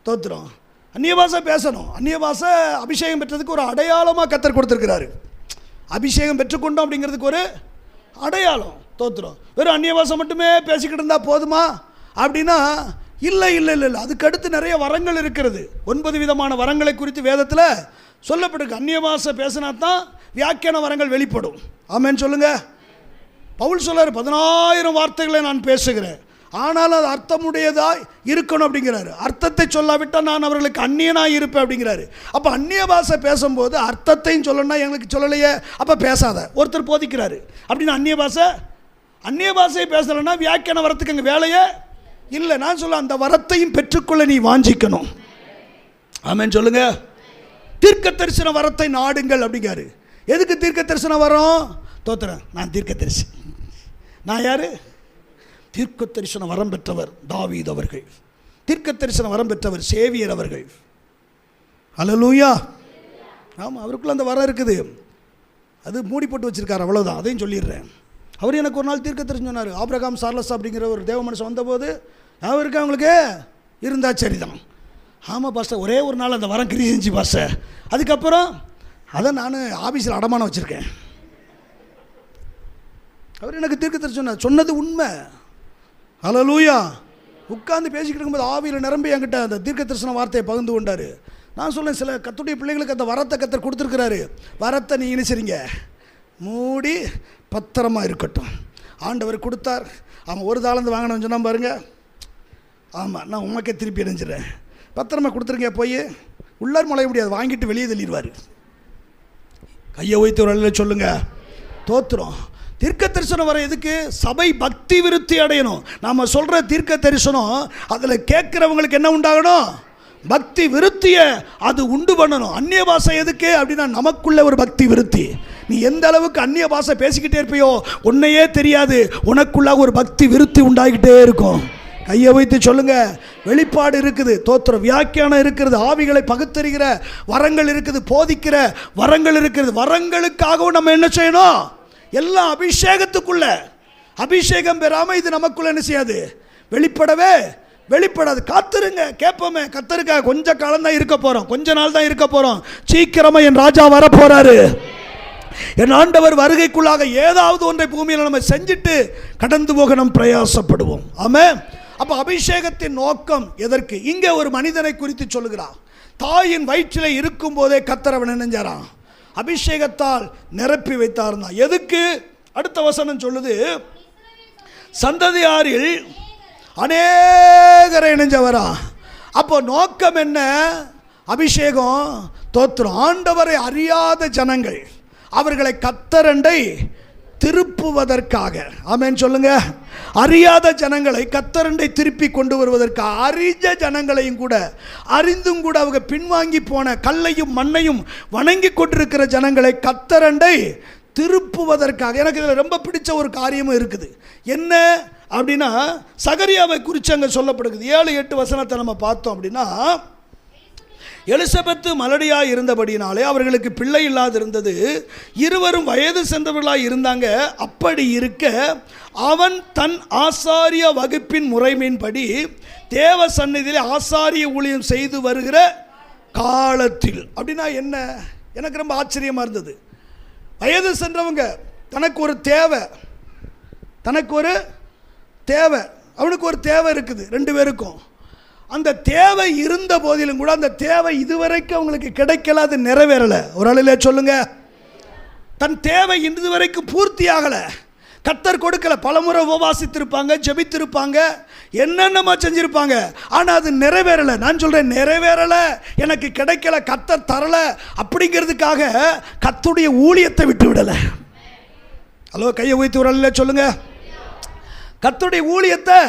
தோத்திரம். அந்நிய பாஷை பேசணும். அந்நிய பாஷை அபிஷேகம் பெற்றதுக்கு ஒரு அடையாளமாக கர்த்தர் கொடுத்துருக்கிறாரு. அபிஷேகம் பெற்றுக்கொண்டோம் அப்படிங்கிறதுக்கு ஒரு அடையாளம். தோத்திரம். வெறும் அந்நிய பாஷை மட்டுமே பேசிக்கிட்டு இருந்தால் போதுமா? அப்படின்னா இல்லை இல்லை இல்லை இல்லை, அதுக்கு அடுத்து நிறைய வரங்கள் இருக்கிறது. 9 விதமான வரங்களை குறித்து வேதத்தில் சொல்லப்பட்டிருக்கு. அந்நிய பாஷை பேசினா தான் வியாக்கியான வரங்கள் வெளிப்படும். ஆமென் சொல்லுங்க. பவுல் சொல்றாரு, 10,000 வார்த்தைகளை நான் பேசுகிறேன், ஆனால் அது அர்த்தமுடையதாக இருக்கணும் அப்படிங்கிறாரு. அர்த்தத்தை சொல்லாவிட்டால் நான் அவர்களுக்கு அந்நியனாக இருப்பேன் அப்படிங்கிறாரு. அப்போ அந்நிய பாஷை பேசும்போது அர்த்தத்தையும் சொல்லணும்னா எங்களுக்கு சொல்லலையே, அப்போ பேசாத ஒருத்தர் போதிக்கிறாரு. அப்படின்னா அந்நிய பாஷையை பேசலைன்னா வியாக்கியான வரத்துக்கு அங்கே வேலையே இல்லை. நான் சொல்ல அந்த வரத்தையும் பெற்றுக்கொள்ள நீ வாஞ்சிக்கணும். ஆமென் சொல்லுங்க. தீர்க்க தரிசன வரத்தை நாடுங்கள் அப்படிங்காரு. எதுக்கு தீர்க்க தரிசனம் வரும்? தோத்துறேன், நான் தீர்க்க தரிசி. நான் யாரு? தீர்க்க தரிசன வரம் பெற்றவர் தாவீது அவர்கள். தீர்க்க தரிசன வரம் பெற்றவர் சேவியர் அவர்கள். அல்லேலூயா. ஆமாம், அவருக்குள்ள அந்த வரம் இருக்குது. அது மூடி போட்டு வச்சிருக்காரு, அவ்வளோதான். அதையும் சொல்லிடுறேன். அவர் எனக்கு ஒரு நாள் தீர்க்க தரிசனம் சொன்னார். ஆபிரகாம் சார்லஸ் அப்படிங்கிற ஒரு தேவ மனுஷன் வந்தபோது அவருக்கு அவங்களுக்கு இருந்தா சரிதான். ஆமாம் பாஸ்டர், ஒரே ஒரு நாள் அந்த வரம் கிரி செஞ்சு பாஸ்டர். அதுக்கப்புறம் அதை நான் ஆஃபீஸில் அடமானம் வச்சுருக்கேன். அவர் எனக்கு தீர்க்க தரிசனம் சொன்னது உண்மை. அல்லேலூயா. உட்கார்ந்து பேசிக்கிட்டு இருக்கும்போது ஆவியில் நிரம்பி என்கிட்ட அந்த தீர்க்க தரிசன வார்த்தையை பகிர்ந்து கொண்டார். நான் சொல்லேன், சில கத்துடைய பிள்ளைகளுக்கு அந்த வரத்தை கத்தர் கொடுத்துருக்கிறாரு. வரத்தை நீ இணைச்சிருங்க, மூடி பத்திரமா இருக்கட்டும். ஆண்டவர் கொடுத்தார். அவன் ஒரு தாளந்து வாங்கினவன் சொன்னான் பாருங்க. ஆமாம், நான் உமக்கே திருப்பி இணைஞ்சிடறேன், பத்திரமா கொடுத்துருங்க. போய் உள்ளார் முளைய முடியாது, வாங்கிட்டு வெளியே தள்ளிடுவார். கையை வைத்து ஒரு அலையில் சொல்லுங்க, தோத்துரும். தீர்க்க தரிசனம் வர எதுக்கு? சபை பக்தி விருத்தி அடையணும். நாம் சொல்கிற தீர்க்க தரிசனம் அதில் கேட்குறவங்களுக்கு என்ன உண்டாகணும்? பக்தி விருத்தியை அது உண்டு பண்ணணும். அந்நிய பாஷை எதுக்கு அப்படின்னா நமக்குள்ள ஒரு பக்தி விருத்தி. நீ எந்த அளவுக்கு அந்நிய பாஷை பேசிக்கிட்டே இருப்பியோ உன்னையே தெரியாது, உனக்குள்ளாக ஒரு பக்தி விருத்தி உண்டாகிட்டே இருக்கும். கையை வைத்து சொல்லுங்க. வெளிப்பாடு இருக்குது, தோத்திர வியாக்கியானம் இருக்கிறது, ஆவிகளை பகுத்தறிகிற வரங்கள் இருக்குது, போதிக்கிற வரங்கள் இருக்கிறது. வரங்களுக்காகவும் நம்ம என்ன செய்யணும்? எல்லாம் அபிஷேகத்துக்குள்ள. அபிஷேகம் பெறாமல் இது நமக்குள்ள என்ன செய்யாது? வெளிப்படாது. காத்திருங்க, கேட்போமே. கத்தருக்காக கொஞ்ச காலம் தான் இருக்க போறோம், கொஞ்ச நாள் தான் இருக்க போறோம். சீக்கிரமா என் ராஜா வர போறாரு. என் ஆண்டவர் வருகைக்குள்ளாக ஏதாவது ஒன்றை பூமியில் நம்ம செஞ்சுட்டு கடந்து போக நம்ம பிரயாசப்படுவோம். ஆமென். அப்ப அபிஷேகத்தின் நோக்கம் எதற்கு? இங்கே ஒரு மனிதனை குறித்து சொல்லுகிறார். தாயின் வயிற்றிலே இருக்கும் போதே கர்த்தர் அவனை நினைஞ்சாராம், அபிஷேகத்தால் நிரப்பி வைத்தார்னா. எதுக்கு? அடுத்த வசனம் சொல்லுது, சந்ததியாரில் அநேகரை இணைஞ்சவரா. அப்போ நோக்கம் என்ன? அபிஷேகம். தோத்திரம். ஆண்டவரை அறியாத ஜனங்கள் அவர்களை கர்த்தரண்டை திருப்புவதற்காக. ஆமென் சொல்லுங்க. அறியாத ஜனங்களை கர்த்தரண்டை திருப்பி கொண்டு வருவதற்காக. அறிஞ்ச ஜனங்களையும் கூட, அறிந்தும் கூட அவங்க பின்வாங்கி போன கல்லையும் மண்ணையும் வணங்கி கொண்டிருக்கிற ஜனங்களை கர்த்தரண்டை திருப்புவதற்காக. எனக்கு இதில் ரொம்ப பிடிச்ச ஒரு காரியமும் இருக்குது. என்ன அப்படின்னா, சகரியாவை குறித்து அங்கே சொல்லப்படுகிறது. 7-8 வசனத்தை நம்ம பார்த்தோம் அப்படின்னா, எலிசபெத்து மலடியாய் இருந்தபடினாலே அவர்களுக்கு பிள்ளை இல்லாது இருந்தது. இருவரும் வயது சென்றவர்களாய் இருந்தாங்க. அப்படி இருக்க அவன் தன் ஆசாரிய வகுப்பின் முறைமையின்படி தேவ சந்நிதியிலே ஆசாரிய ஊழியம் செய்து வருகிற காலத்தில். அப்படின்னா என்ன? எனக்கு ரொம்ப ஆச்சரியமாக இருந்தது. வயது சென்றவங்க, தனக்கு ஒரு தேவை, அவனுக்கு ஒரு தேவை இருக்குது 2 பேருக்கும். அந்த தேவை இருந்த போதிலும் கூட அந்த தேவை இதுவரைக்கும் அவங்களுக்கு கிடைக்கல, அது நிறைவேறலை. ஒரு ஆளிலே சொல்லுங்க, தன் தேவை இதுவரைக்கும் பூர்த்தி ஆகலை. கர்த்தர் கொடுக்கல. பலமுறை உபவாசித்திருப்பாங்க, ஜெபித்திருப்பாங்க, என்னென்னமா செஞ்சிருப்பாங்க, ஆனால் அது நிறைவேறலை. நான் சொல்கிறேன், நிறைவேறலை, எனக்கு கிடைக்கல, கர்த்தர் தரலை அப்படிங்கிறதுக்காக கர்த்தருடைய ஊழியத்தை விட்டு விடலை. ஹலோ, கையை உயர்த்தி ஒரு ஆளிலே சொல்லுங்க, கர்த்தருடைய ஊழியத்தை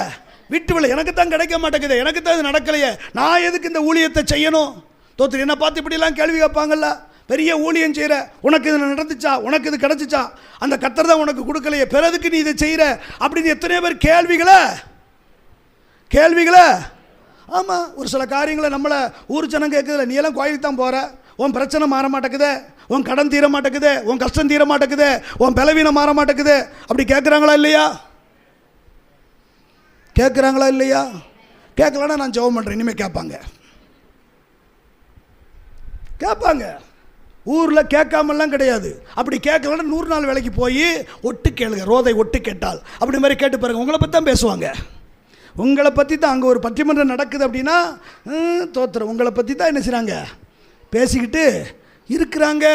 விட்டுவில்லை. எனக்கு தான் கிடைக்க மாட்டேங்குது, எனக்கு தான் இது நடக்கலையே, நான் எதுக்கு இந்த ஊழியத்தை செய்யணும்? தோத்து என்னை பார்த்து இப்படிலாம் கேள்வி கேட்பாங்கல்ல. பெரிய ஊழியம் செய்கிற, உனக்கு இது நடந்துச்சா, உனக்கு இது கிடச்சிச்சா, அந்த கர்த்தர் தான் உனக்கு கொடுக்கலையே, பிறதுக்கு நீ இதை செய்கிற அப்படின்னு எத்தனையோ பேர் கேள்விகளை. ஆமாம், ஒரு சில காரியங்களை நம்மளை ஊர் ஜனம் கேட்குதுல, நீ எல்லாம் கோயிலுக்கு தான் போகிற, உன் பிரச்சனை மாற மாட்டேக்குது, உன் கடன் தீர மாட்டேக்குது, உன் கஷ்டம் தீர மாட்டேக்குது, உன் பலவீனம் மாற மாட்டேக்குது, அப்படி கேட்குறாங்களா இல்லையா? கேட்குறாங்களா இல்லையா? கேட்கலன்னா நான் ஜெபம் பண்ணுறேன், இனிமேல் கேட்பாங்க. ஊரில் கேட்காமலாம் கிடையாது. அப்படி கேட்கலன்னா 100 நாள் வேலைக்கு போய் ஒட்டு கேளுங்க, ரோதை ஒட்டு கேட்டால் அப்படி மாதிரி கேட்டு பாருங்க, உங்களை பற்றி தான் பேசுவாங்க. உங்களை பற்றி தான் அங்கே ஒரு பட்டிமன்றம் நடக்குது அப்படின்னா தோத்திரம் உங்களை பற்றி தான் என்ன செய்கிறாங்க பேசிக்கிட்டு இருக்கிறாங்க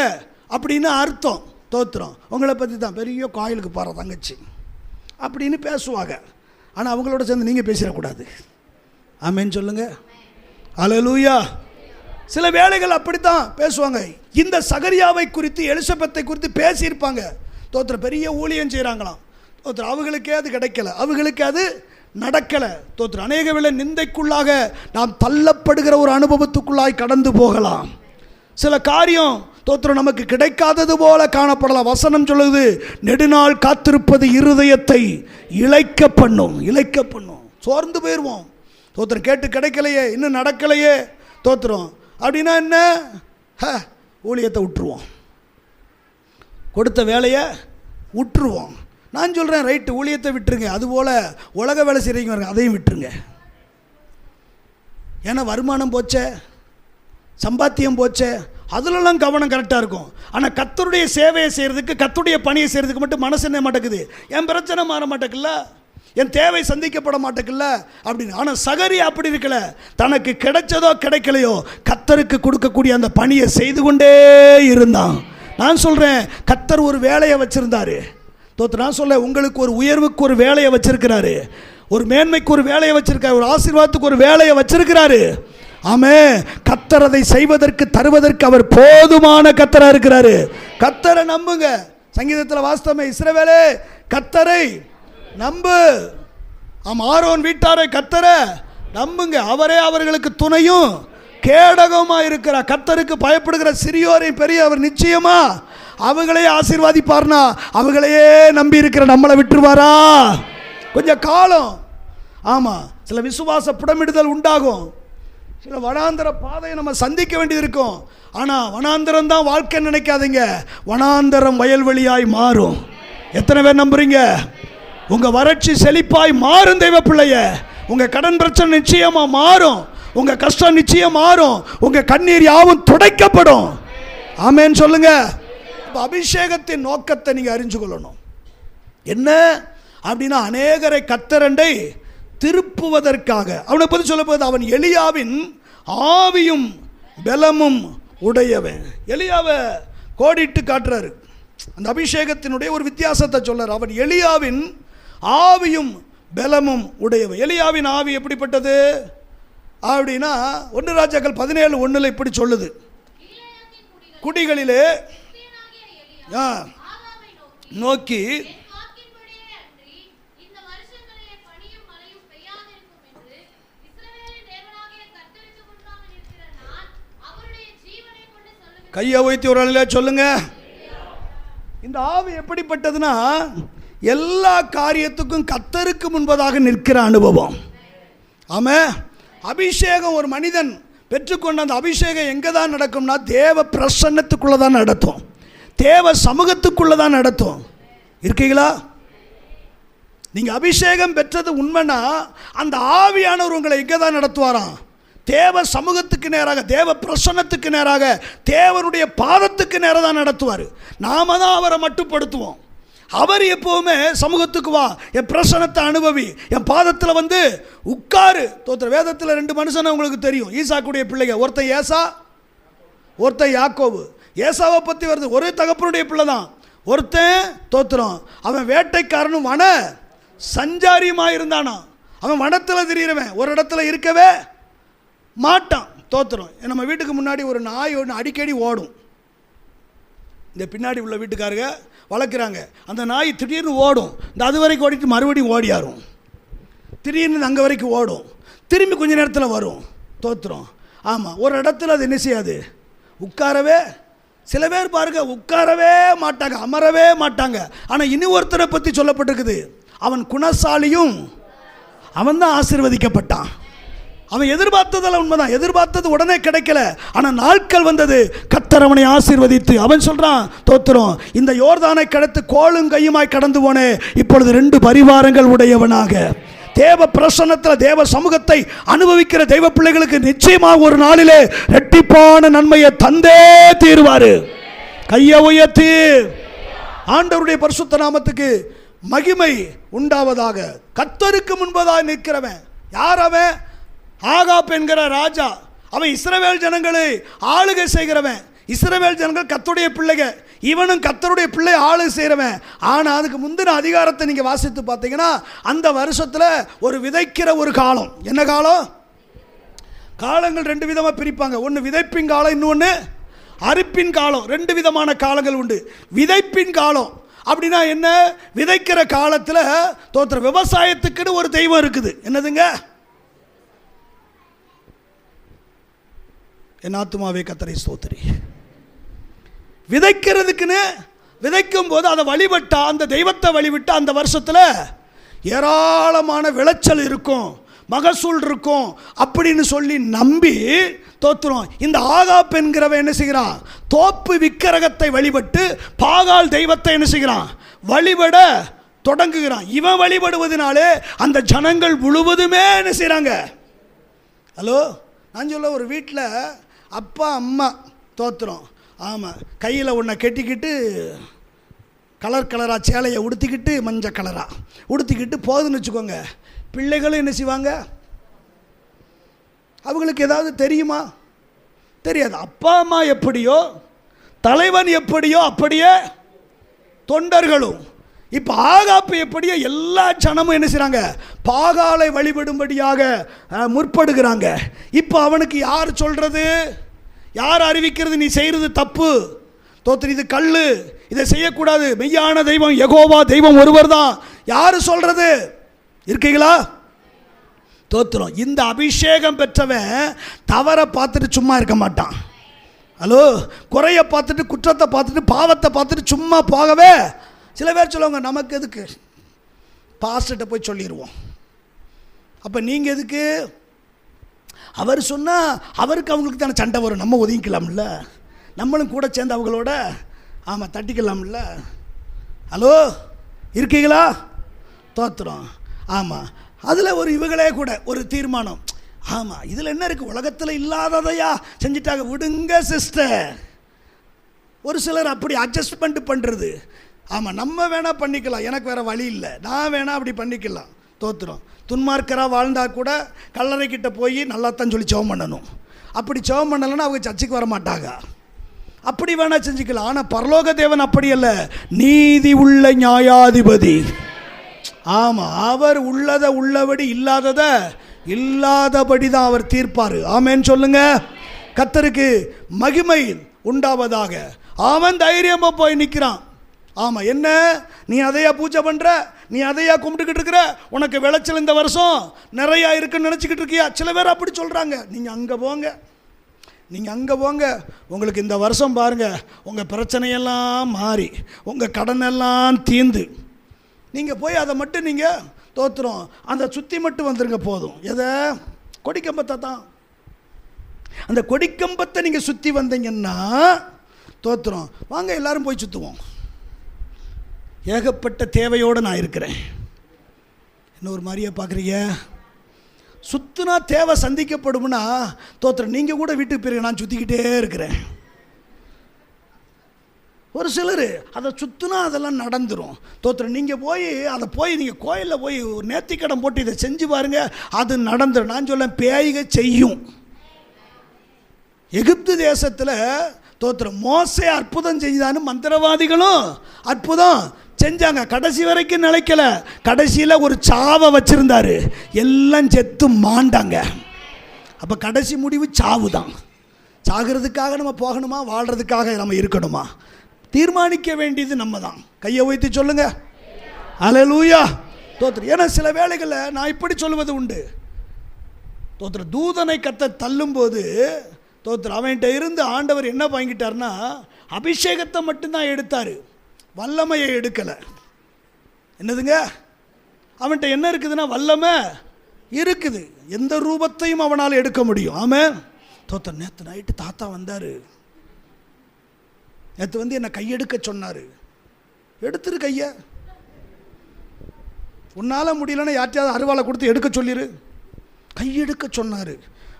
அப்படின்னு அர்த்தம். தோத்திரம் உங்களை பற்றி தான் பெரிய கோயிலுக்கு போகிற தங்கச்சி அப்படின்னு பேசுவாங்க. ஆனால் அவங்களோட சேர்ந்து நீங்கள் பேசிடக்கூடாது. ஆமேன்னு சொல்லுங்கள். அல்லேலூயா. சில வேளைகள் அப்படித்தான் பேசுவாங்க. இந்த சகரியாவை குறித்து எலிசபெத்தை குறித்து பேசியிருப்பாங்க. தோத்திரம் பெரிய ஊழியம் செய்கிறாங்களாம். தோத்திரம் அவங்களுக்கே அது கிடைக்கல, அவங்களுக்கு அது நடக்கலை. தோத்திரம் அநேக வேளை நிந்தைக்குள்ளாக நாம் தள்ளப்படுகிற ஒரு அனுபவத்துக்குள்ளாய் கடந்து போகலாம். சில காரியம் தோத்திரம் நமக்கு கிடைக்காதது போல காணப்படலாம். வசனம் சொல்லுது, நெடுநாள் காத்திருப்பது இருதயத்தை இளைக்க பண்ணும். சோர்ந்து போயிடுவோம். தோத்திரம் கேட்டு கிடைக்கலையே, இன்னும் நடக்கலையே. தோத்திரம் அப்படின்னா என்ன, ஊழியத்தை விட்டுருவோம், கொடுத்த வேலையை விட்டுருவோம். நான் சொல்கிறேன், ரைட்டு, ஊழியத்தை விட்டுருங்க. அதுபோல் உலக வேலை செய்கிறீங்க பாருங்க, அதையும் விட்டுருங்க. ஏன்னா வருமானம் போச்சே, சம்பாத்தியம் போச்சே, அதிலெல்லாம் கவனம் கரெக்டாக இருக்கும். ஆனால் கர்த்தருடைய சேவையை செய்கிறதுக்கு, கர்த்தருடைய பணியை செய்கிறதுக்கு மட்டும் மனசு என்ன மாட்டேங்குது. என் பிரச்சனை மாற மாட்டேக்குல்ல, என் தேவை சந்திக்கப்பட மாட்டேக்குல்ல அப்படின்னு. ஆனால் சகரியா அப்படி இருக்கல. தனக்கு கிடைச்சதோ கிடைக்கலையோ கர்த்தருக்கு கொடுக்கக்கூடிய அந்த பணியை செய்து கொண்டே இருந்தான். நான் சொல்கிறேன், கர்த்தர் ஒரு வேலையை வச்சுருந்தாரு. நான் சொல்ல, உங்களுக்கு ஒரு உயர்வுக்கு ஒரு வேலையை வச்சிருக்கிறாரு, ஒரு மேன்மைக்கு ஒரு வேலையை வச்சிருக்காரு, ஒரு ஆசீர்வாதத்துக்கு ஒரு வேலையை வச்சிருக்கிறாரு. ஆமே, கர்த்தர் அதை செய்வதற்கு தருவதற்கு அவர் போதுமான கர்த்தரா இருக்கிறாரு. கர்த்தரை நம்புங்க. சங்கீதத்தில் வாஸ்தவமே, இஸ்ரவேலே கர்த்தரை நம்பு. ஆரோன் வீட்டாரை கர்த்தரை நம்புங்க, அவரே அவர்களுக்கு துணையும் கேடகமாக இருக்கிறார். கர்த்தருக்கு பயப்படுகிற சிறியோரை பெரிய அவர் நிச்சயமா அவங்களையே ஆசீர்வாதிப்பார்னா, அவங்களையே நம்பி இருக்கிற நம்மளை விட்டுருவாரா? கொஞ்சம் காலம். ஆமாம், சில விசுவாச புடமிடுதல் உண்டாகும், சில வனாந்தர பாதையை நம்ம சந்திக்க வேண்டியது இருக்கும். ஆனால் வனாந்தரம் தான் வாழ்க்கை நினைக்காதீங்க, வனாந்தரம் வயல்வெளியாய் மாறும். எத்தனை பேர் நம்புறீங்க? உங்கள் வறட்சி செழிப்பாய் மாறும் தெய்வ பிள்ளைய. உங்கள் கடன் பிரச்சனை நிச்சயமாக மாறும், உங்கள் கஷ்டம் நிச்சயம் மாறும், உங்கள் கண்ணீர் யாவும் துடைக்கப்படும். ஆமேன்னு சொல்லுங்க. இப்போ அபிஷேகத்தின் நோக்கத்தை நீங்கள் அறிஞ்சு கொள்ளணும். என்ன அப்படின்னா, அநேகரை கர்த்தரண்டை திருப்புவதற்காக. அவனை பற்றி சொல்ல போது, அவன் எலியாவின் ஆவியும் பலமும் உடையவன். எலியாவை கோடிட்டு காட்டுறாரு. அந்த அபிஷேகத்தினுடைய ஒரு வித்தியாசத்தை சொல்றார். அவன் எலியாவின் ஆவியும் பலமும் உடையவன். எலியாவின் ஆவி எப்படிப்பட்டது அப்படின்னா, 1 ராஜாக்கள் 17:1 இப்படி சொல்லுது, குடிகளிலே நோக்கி கையை வைத்து ஒரு ஆளில சொல்லுங்க. இந்த ஆவி எப்படிப்பட்டதுன்னா, எல்லா காரியத்துக்கும் கர்த்தருக்கு முன்பதாக நிற்கிற அனுபவம். ஆமா, அபிஷேகம் ஒரு மனிதன் பெற்றுக்கொண்ட அந்த அபிஷேகம் எங்கே தான் நடக்கும்னா, தேவ பிரசன்னத்துக்குள்ளே தான் நடத்தும், தேவ சமூகத்துக்குள்ளே தான் நடத்தும். இருக்கீங்களா? நீங்கள் அபிஷேகம் பெற்றது உண்மைனா, அந்த ஆவியானவர் உங்களை எங்கே தான் நடத்துவாராம்? தேவ சமூகத்துக்கு நேராக, தேவ பிரசன்னத்துக்கு நேராக, தேவனுடைய பாதத்துக்கு நேராக தான் நடத்துவார். நாம தான் அவரை மட்டுப்படுத்துவோம். அவர் எப்போவுமே சமூகத்துக்கு வா, என் பிரசன்னத்தை அனுபவி, என் பாதத்தில் வந்து உட்காரு. தோத்திர வேதத்தில் 2 மனுஷனை உங்களுக்கு தெரியும், ஈசாக்குடைய பிள்ளைங்க. ஒருத்தன் ஏசா, ஒருத்தன் யாக்கோபு. ஏசாவை பற்றி வருது, ஒரே தகப்பனுடைய பிள்ளை தான். ஒருத்தன் தோத்திரம், அவன் வேட்டைக்காரனும் வன சஞ்சாரியுமாக இருந்தானா. அவன் வனத்தில் திரியிறவன், ஒரு இடத்துல இருக்கவே மாட்டான். தோத்திரம், நம்ம வீட்டுக்கு முன்னாடி ஒரு நாய் ஒன்று அடிக்கடி ஓடும். இந்த பின்னாடி உள்ள வீட்டுக்காரங்க வளர்க்குறாங்க. அந்த நாய் திடீர்னு ஓடும், இந்த அது வரைக்கும் ஓடிட்டு மறுபடியும் ஓடியாரும், திடீர்னு அங்கே வரைக்கும் ஓடும், திரும்பி கொஞ்ச நேரத்தில் வரும். தோத்திரம். ஆமாம், ஒரு இடத்துல அது என்ன செய்யாது, உட்காரவே. சில பேர் பாருங்க, உட்காரவே மாட்டாங்க, அமரவே மாட்டாங்க. ஆனால் இனி ஒருத்தரை பற்றி சொல்லப்பட்டிருக்குது, அவன் குணசாலியும் அவன் தான் ஆசீர்வதிக்கப்பட்டான். அவன் எதிர்பார்த்ததெல்லாம் உண்மைதான், எதிர்பார்த்தது உடனே கிடைக்கல. ஆனால் நாட்கள் வந்தது, கர்த்தர் அவனை ஆசீர்வதித்து. அவன் சொல்கிறான், தோத்திரம், இந்த யோர்தானை கடந்து கோலும் கையுமாய் கடந்து போனே, இப்பொழுது 2 பரிவாரங்கள் உடையவனாக. தேவ பிரசன்னத்தில் தேவ சமூகத்தை அனுபவிக்கிற தெய்வ பிள்ளைகளுக்கு நிச்சயமாக ஒரு நாளிலே இரட்டிப்பான நன்மையை தந்தே தீருவார். கையை உயர்த்தி ஆண்டவருடைய பரிசுத்த நாமத்துக்கு மகிமை உண்டாவதாக. கர்த்தருக்கு முன்பதாக நிற்கிறவன் யார் அவன்? ஆகாப் என்கிற ராஜா. அவன் இஸ்ரவேல் ஜனங்களை ஆளுகை செய்கிறவன். இஸ்ரவேல் ஜனங்கள் கர்த்தருடைய பிள்ளைகள், இவனும் கர்த்தருடைய பிள்ளை ஆளுகை செய்கிறவன். ஆனால் அதுக்கு முந்தின அதிகாரத்தை நீங்கள் வாசித்து பார்த்தீங்கன்னா அந்த வருஷத்தில் ஒரு விதைக்கிற ஒரு காலம். என்ன காலம்? காலங்கள் ரெண்டு விதமாக பிரிப்பாங்க. ஒன்று விதைப்பின் காலம், இன்னொன்று அறுப்பின் காலம். ரெண்டு விதமான காலங்கள் உண்டு. விதைப்பின் காலம் அப்படின்னா என்ன? விதைக்கிற காலத்தில் தோற்ற விவசாயத்துக்குன்னு ஒரு தெய்வம் இருக்குது. என்னதுங்க? என் ஆத்துமாவே கர்த்தரை ஸ்தோத்திரி. விதைக்கிறதுக்குன்னு விதைக்கும் போது அதை வழிபட்டா, அந்த தெய்வத்தை வழிபட்டு அந்த வருஷத்தில் ஏராளமான விளைச்சல் இருக்கும், மகசூல் இருக்கும் அப்படின்னு சொல்லி நம்பி தோத்துறோம். இந்த ஆகாப் என்கிறவன் என்ன செய்கிறான்? தோப்பு விக்கிரகத்தை வழிபட்டு பாகால் தெய்வத்தை என்ன செய்கிறான்? வழிபட தொடங்குகிறான். இவன் வழிபடுவதனாலே அந்த ஜனங்கள் முழுவதுமே என்ன செய்கிறாங்க? ஹலோ, நான் சொல்ல, ஒரு வீட்டில் அப்பா அம்மா தோத்துறோம். ஆமாம், கையில் ஒன்றை கட்டிக்கிட்டு கலர் கலராக சேலையை உடுத்திக்கிட்டு மஞ்சள் கலராக உடுத்திக்கிட்டு போகுதுன்னு வச்சுக்கோங்க. பிள்ளைகளும் என்ன செய்வாங்க? அவங்களுக்கு ஏதாவது தெரியுமா? தெரியாது. அப்பா அம்மா எப்படியோ, தலைவன் எப்படியோ அப்படியே தொண்டர்களும். இப்போ ஆகாப்பு எப்படியோ எல்லா ஜனமும் என்ன செய்கிறாங்க? பாகாலை வழிபடும்படியாக முற்படுகிறாங்க. இப்போ அவனுக்கு யார் சொல்கிறது? யார் அறிவிக்கிறது? நீ செய்கிறது தப்பு, தோத்திரி, இது கல்லு, இதை செய்யக்கூடாது, மெய்யான தெய்வம் யெகோவா தெய்வம் ஒருவர் தான். யார் சொல்கிறது? இருக்கீங்களா? தோத்துறோம். இந்த அபிஷேகம் பெற்றவன் தவறை பார்த்துட்டு சும்மா இருக்க மாட்டான். ஹலோ, குறைய பார்த்துட்டு, குற்றத்தை பார்த்துட்டு, பாவத்தை பார்த்துட்டு சும்மா போகவே. சில பேர் சொல்லுவாங்க, நமக்கு எதுக்கு, பாஸ்டர்கிட்ட போய் சொல்லிடுவோம். அப்போ நீங்கள் எதுக்கு? அவர் சொன்னால் அவருக்கு அவங்களுக்கு தானே சண்டை வரும். நம்ம ஒதுங்கிக்கலாம்ல, நம்மளும் கூட சேர்ந்து அவங்களோட ஆமாம் தட்டிக்கலாம்ல. ஹலோ, இருக்கீங்களா? தோத்துறோம். ஆமாம், அதில் ஒரு இவங்களே கூட ஒரு தீர்மானம். ஆமாம், இதில் என்ன இருக்குது? உலகத்தில் இல்லாததையா செஞ்சிட்டாங்க, விடுங்க சிஸ்டர். ஒரு சிலர் அப்படி அட்ஜஸ்ட்மெண்ட் பண்ணுறது. ஆமாம், நம்ம வேணால் பண்ணிக்கலாம், எனக்கு வேறு வழி இல்லை, நான் வேணால் அப்படி பண்ணிக்கலாம். தோத்துறோம். துன்மார்க்கராக வாழ்ந்தால் கூட கல்லறைக்கிட்ட போய் நல்லாத்தான் சொல்லி ஜெபம் பண்ணணும். அப்படி ஜெபம் பண்ணலைன்னா அவங்க சர்ச்சுக்கு வர மாட்டாங்க. அப்படி வேணால் செஞ்சுக்கலாம். ஆனால் பரலோக தேவன் அப்படி அல்ல, நீதி உள்ள நியாயாதிபதி. ஆமாம், அவர் உள்ளதை உள்ளபடி, இல்லாததை இல்லாதபடி தான் அவர் தீர்ப்பார். ஆமேன்னு சொல்லுங்க. கர்த்தருக்கு மகிமை உண்டாவதாக. அவன் தைரியமாக போய் நிற்கிறான். ஆமாம், என்ன நீ அதையா பூஜை பண்ணுற, நீ அதையா கும்பிட்டுக்கிட்டு இருக்கிற, உனக்கு விளைச்சல் இந்த வருஷம் நிறையா இருக்குன்னு நினச்சிக்கிட்டு இருக்கியா? சில பேர் அப்படி சொல்கிறாங்க. நீங்கள் அங்கே போங்க, நீங்கள் அங்கே போங்க, உங்களுக்கு இந்த வருஷம் பாருங்கள், உங்கள் பிரச்சனையெல்லாம் மாறி, உங்கள் கடனெல்லாம் தீர்ந்து, நீங்கள் போய் அதை மட்டும் நீங்கள் தோத்துறோம் அந்த சுற்றி மட்டும் வந்துருங்க போதும். எதை? கொடிக்கம்பத்தை தான். அந்த கொடிக்கம்பத்தை நீங்கள் சுற்றி வந்தீங்கன்னா தோத்துறோம். வாங்க எல்லாரும் போய் சுற்றுவோம். ஏகப்பட்ட தேவையோடு நான் இருக்கிறேன். இன்னொரு மாதிரியே பார்க்குறீங்க. சுற்றுனா தேவை சந்திக்கப்படும்னா தோத்துறேன். நீங்கள் கூட வீட்டுக்கு போயிருங்க, நான் சுற்றிக்கிட்டே இருக்கிறேன். ஒரு சிலர் அதை சுற்றுனா அதெல்லாம் நடந்துடும். தோத்துறேன். நீங்கள் போய் அதை போய் நீங்கள் கோயிலில் போய் ஒரு நேர்த்திக்கடன் போட்டு இதை செஞ்சு பாருங்கள், அது நடந்துடும். நான் சொல்ல, பேய்க செய்யும். எகிப்து தேசத்தில் தோத்துறோம். மோசே அற்புதம் செஞ்சான்னு மந்திரவாதிகளும் அற்புதம் செஞ்சாங்க. கடைசி வரைக்கும் நிலைக்கல. கடைசியில் ஒரு சாவை வச்சுருந்தாரு, எல்லாம் செத்து மாண்டாங்க. அப்போ கடைசி முடிவு சாவு தான். சாகிறதுக்காக நம்ம போகணுமா, வாழ்கிறதுக்காக நம்ம இருக்கணுமா? தீர்மானிக்க வேண்டியது நம்ம தான். கையை வைத்து சொல்லுங்க, அல்லேலூயா. தோத்துரு. ஏன்னா சில வேளைகளில் நான் இப்படி சொல்லுவது உண்டு. தோத்துரு, தூதனை கத்த தள்ளும்போது தோத்துரு, அவன்கிட்ட இருந்து ஆண்டவர் என்ன வாங்கிட்டார்னா அபிஷேகத்தை மட்டும்தான் எடுத்தார், வல்லமையை எடுக்கலை. என்னதுங்க? அவன்கிட்ட என்ன இருக்குதுன்னா வல்லமை இருக்குது. எந்த ரூபத்தையும் அவனால் எடுக்க முடியும். ஆமாம். தோத்தர், நேற்று நைட்டு தாத்தா வந்தார், நேற்று வந்து என்னை கையெடுக்க சொன்னார். எடுத்துரு கையை. உன்னால் முடியலன்னா யார்ட்டையாவது அருவாளை கொடுத்து எடுக்க சொல்லிடு. கையெடுக்க சொன்னார்.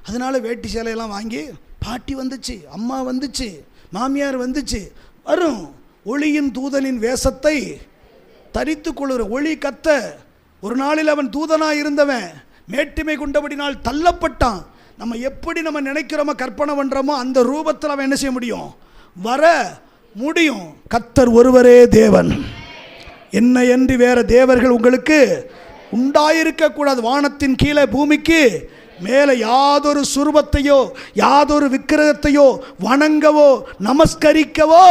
அதனால் வேட்டி சேலையெல்லாம் வாங்கி பாட்டி வந்துச்சு, அம்மா வந்துச்சு, மாமியார் வந்துச்சு. வரும். ஒளியின் தூதனின் வேஷத்தை தரித்து கொள்ளுற ஒளி கத்த. ஒரு நாளில் அவன் தூதனாக இருந்தவன் மேட்டிமை கொண்டபடினால் தள்ளப்பட்டான். நம்ம எப்படி நம்ம நினைக்கிறோமோ கற்பனை பண்ணுறோமோ அந்த ரூபத்தில் அவன் என்ன செய்ய முடியும்? வர முடியும். கர்த்தர் ஒருவரே தேவன், என்ன என்று வேற தேவர்கள் உங்களுக்கு உண்டாயிருக்கக்கூடாது. வானத்தின் கீழே பூமிக்கு மேலே யாதொரு சுரூபத்தையோ யாதொரு விக்கிரகத்தையோ வணங்கவோ நமஸ்கரிக்கவோ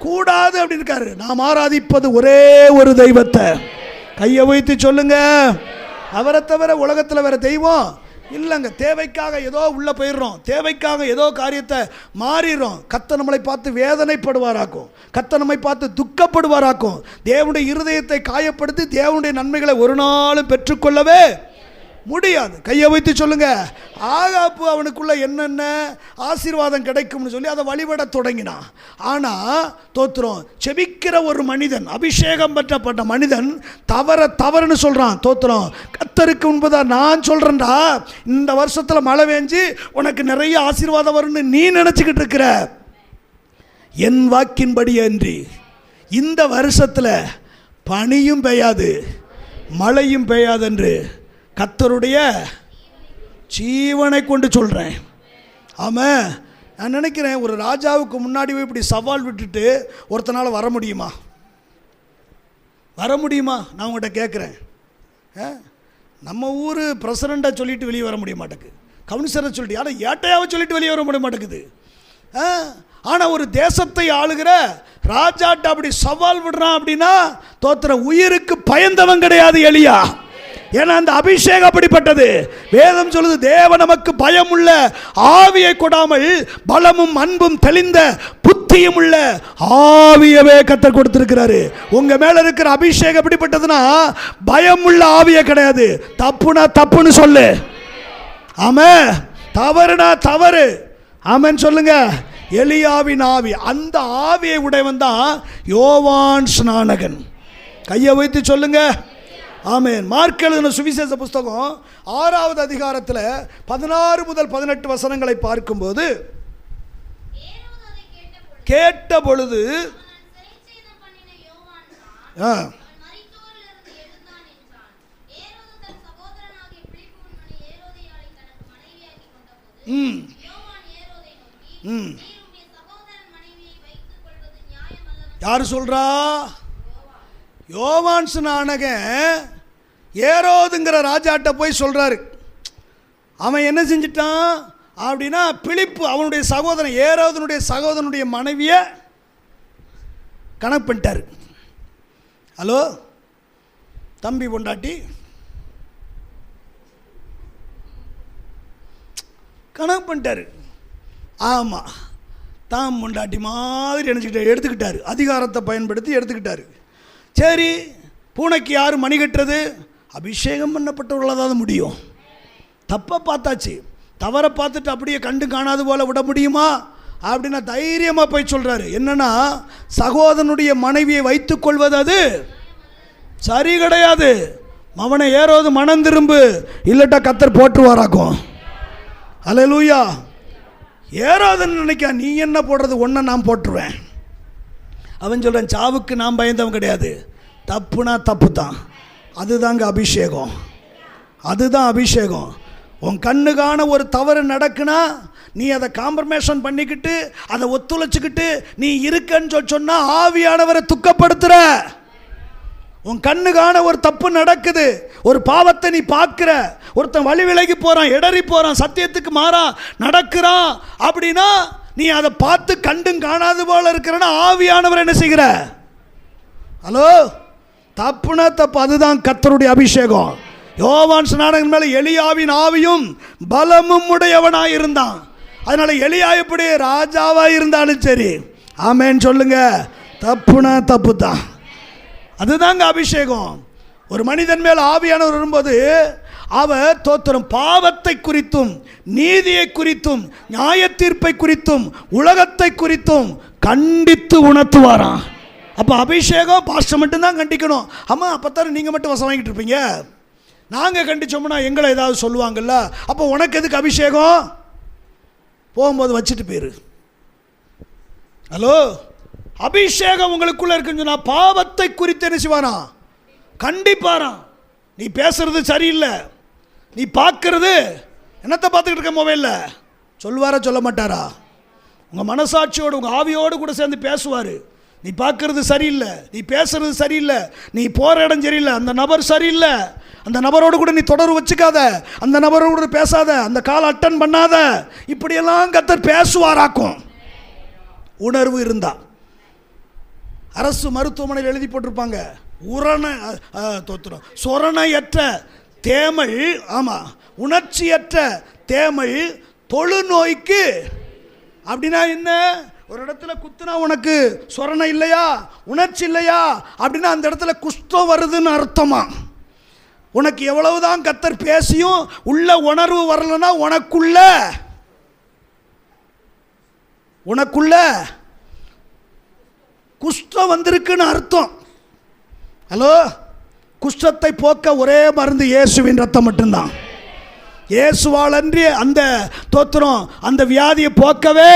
கூடாது அப்படின்னு இருக்காரு. நாம் ஆராதிப்பது ஒரே ஒரு தெய்வத்தை. கையை வைத்து சொல்லுங்க, அவரை தவிர உலகத்தில் வேற தெய்வம் இல்லைங்க. தேவைக்காக ஏதோ உள்ளே போயிடுறோம், தேவைக்காக ஏதோ காரியத்தை மாறிடுறோம். கர்த்தர் நம்மளை பார்த்து வேதனைப்படுவாராக்கும், கர்த்தர் நம்மை பார்த்து துக்கப்படுவாராக்கும். தேவனுடைய இருதயத்தை காயப்படுத்தி தேவனுடைய நன்மைகளை ஒரு நாளும் பெற்றுக்கொள்ளவே முடியாது. கையை வைத்து சொல்லுங்க. ஆகாப்பு அவனுக்குள்ள என்னென்ன ஆசீர்வாதம் கிடைக்கும்னு சொல்லி அதை வழிபட தொடங்கினான். ஆனால் தோத்திரம், செபிக்கிற ஒரு மனிதன், அபிஷேகம் பெற்றப்பட்ட மனிதன் தவறுன்னு சொல்கிறான். தோத்திரம், கர்த்தருக்கு முன்பதாக நான் சொல்கிறேன்டா, இந்த வருஷத்தில் மழை பெஞ்சு உனக்கு நிறைய ஆசீர்வாதம் வரும்னு நீ நினச்சிக்கிட்டு இருக்கிற. என் வாக்கின்படி அன்றி இந்த வருஷத்தில் பனியும் பெய்யாது மழையும் பெய்யாது என்று கர்த்தருடைய ஜீவனை கொண்டு சொல்கிறேன். ஆமாம், நான் நினைக்கிறேன் ஒரு ராஜாவுக்கு முன்னாடி போய் இப்படி சவால் விட்டுட்டு ஒருத்தனால் வர முடியுமா? வர முடியுமா? நான் உங்கள்கிட்ட கேட்குறேன். நம்ம ஊர் பிரசிடண்ட்டை சொல்லிட்டு வெளியே வர முடிய மாட்டேங்குது, கவுன்சிலரை சொல்லிட்டு, ஆனால் ஏட்டையாவை சொல்லிட்டு வெளியே வர முடிய மாட்டேங்குது. ஆனால் ஒரு தேசத்தை ஆளுகிற ராஜாட்ட அப்படி சவால் விடுறான் அப்படின்னா தோத்திர உயிருக்கு பயந்தவன் கிடையாது எலியா. ஏன்னா அந்த அபிஷேகம் அப்படிப்பட்டது. வேதம் சொல்லுது, தேவன் நமக்கு பயம் உள்ள ஆவியை கொடாமல் பலமும் அன்பும் தெளிந்த புத்தியும் உள்ள ஆவியவே கர்த்தர் கொடுத்திருக்கிறாரு. உங்க மேல இருக்கிற அபிஷேகம் எப்படிப்பட்டதுன்னா பயம் உள்ள ஆவியே கிடையாது. தப்புனா தப்புன்னு சொல்லு, ஆமென். தவறுனா தவறு, ஆமென் சொல்லுங்க. எலியாவின் ஆவி, அந்த ஆவியை உடையவன் தான் யோவான் ஸ்நானகன். கையை வைத்து சொல்லுங்க, ஆமென். மார்க் எழுதின சுவிசேஷ புஸ்தகம் 6வது அதிகாரத்தில் 16 முதல் 18 வசனங்களை பார்க்கும்போது, கேட்ட பொழுது யாரு சொல்றா? யோவான் ஸ்நானகன் ஏரோதுங்கிற ராஜாட்ட போய் சொல்கிறாரு. அவன் என்ன செஞ்சிட்டான் அப்படின்னா, பிலிப்பு அவனுடைய சகோதரன், ஏரோதனுடைய சகோதரனுடைய மனைவியை கணக்கு பண்ணிட்டார். ஹலோ தம்பி பொண்டாட்டி கணக்கு பண்ணிட்டார். ஆமாம், தாம் பொண்டாட்டி மாதிரி எடுத்துக்கிட்டாரு, அதிகாரத்தை பயன்படுத்தி எடுத்துக்கிட்டாரு. சரி, பூனைக்கு யார் மணி கட்டுறது? அபிஷேகம் பண்ணப்பட்டவர்களாக முடியும். தப்பை பார்த்தாச்சு, தவறை பார்த்துட்டு அப்படியே கண்டு காணாது போல விட முடியுமா அப்படின்னா தைரியமாக போய் சொல்கிறாரு. என்னன்னா, சகோதரனுடைய மனைவியை வைத்துக் கொள்வது அது சரி கிடையாது. அவனை ஏறோது மனம் திரும்பு, இல்லட்டா கர்த்தர் போட்டுருவாராக்கும். அல்லேலூயா. ஏறாதுன்னு நினைக்க, நீ என்ன போடுறது, ஒன்றை நான் போட்டுருவேன். அவன் சொல்கிறான், சாவுக்கு நான் பயந்தவன் கிடையாது, தப்புனா தப்பு தான். அதுதாங்க அபிஷேகம், அதுதான் அபிஷேகம். உன் கண்ணுக்கான ஒரு தவறு நடக்குன்னா நீ அதை காம்ப்ரமைசன் பண்ணிக்கிட்டு அதை ஒத்துழைச்சிக்கிட்டு நீ இருக்கன்னு சொன்னால் ஆவியானவரை துக்கப்படுத்துகிற. உன் கண்ணுக்கான ஒரு தப்பு நடக்குது, ஒரு பாவத்தை நீ பார்க்குற, ஒருத்தன் வழி விலகி போகிறான், இடறி போகிறான், சத்தியத்துக்கு மாறா நடக்கிறான் அப்படின்னா நீ அதை பார்த்து கண்டும் காணாது போல இருக்கிறன்னா ஆவியானவர் என்ன செய்கிற? ஹலோ, தப்புனா தப்பு. அதுதான் கர்த்தருடைய அபிஷேகம். யோவான் ஸ்நானகன் மேலே எலியாவின் ஆவியும் பலமும் உடையவனாக இருந்தான். அதனால எலியா எப்படி ராஜாவாக இருந்தாலும் சரி, ஆமேன்னு சொல்லுங்க, தப்புனா தப்பு தான். அதுதாங்க அபிஷேகம். ஒரு மனிதன் மேல் ஆவியானவர் வரும்போது அவர் தோத்திரம் பாவத்தை குறித்தும் நீதியை குறித்தும் நியாய தீர்ப்பை குறித்தும் உலகத்தை குறித்தும் கண்டித்து உணர்த்துவாராம். அப்போ அபிஷேகம் பாஸ்டர் மட்டும்தான் கண்டிக்கணும். ஆமாம், அப்போத்தானே நீங்கள் மட்டும் வசம் வாங்கிட்டு இருப்பீங்க. நாங்கள் கண்டிச்சோம்னா எங்களை ஏதாவது சொல்லுவாங்கல்ல. அப்போ உனக்கு எதுக்கு அபிஷேகம்? போகும்போது வச்சுட்டு போயிரு. ஹலோ, அபிஷேகம் உங்களுக்குள்ள இருக்குன்னு சொன்னால் பாவத்தை குறித்து என்ன செய்வாராம்? கண்டிப்பாராம். நீ பேசுறது சரியில்லை, நீ பார்க்கறது என்னத்தை பார்த்துக்கிட்டு இருக்க மொபைலில்? சொல்வாரா சொல்ல மாட்டாரா? உங்கள் மனசாட்சியோடு உங்கள் ஆவியோடு கூட சேர்ந்து பேசுவார். நீ பார்க்கறது சரியில்லை, நீ பேசுறது சரியில்லை, நீ போகிற இடம் சரியில்லை, அந்த நபர் சரியில்லை, அந்த நபரோடு கூட நீ தொடர்பு வச்சுக்காத, அந்த நபரோடு கூட பேசாத, அந்த கால் அட்டன் பண்ணாத, இப்படியெல்லாம் கர்த்தர் பேசுவாராக்கும் உணர்வு இருந்தா. அரசு மருத்துவமனையில் எழுதி போட்டிருப்பாங்க, சொரணையற்ற தேமல், ஆமாம், உணர்ச்சியற்ற தேமல் தொழுநோய்க்கு. அப்படின்னா என்ன? ஒரு இடத்துல குத்துனா உனக்கு சொரணை இல்லையா, உணர்ச்சி இல்லையா, அப்படின்னா அந்த இடத்துல குஷ்டம் வருதுன்னு அர்த்தமா. உனக்கு எவ்வளவுதான் கர்த்தர் பேசியும் உள்ள உணர்வு வரலன்னா உனக்குள்ள குஷ்டம் வந்திருக்குன்னு அர்த்தம். ஹலோ, குஷ்டத்தை போக்க ஒரே மருந்து இயேசுவின் ரத்தம் மட்டும்தான். இயேசுவால் அன்றி அந்த தோத்திரம் அந்த வியாதியை போக்கவே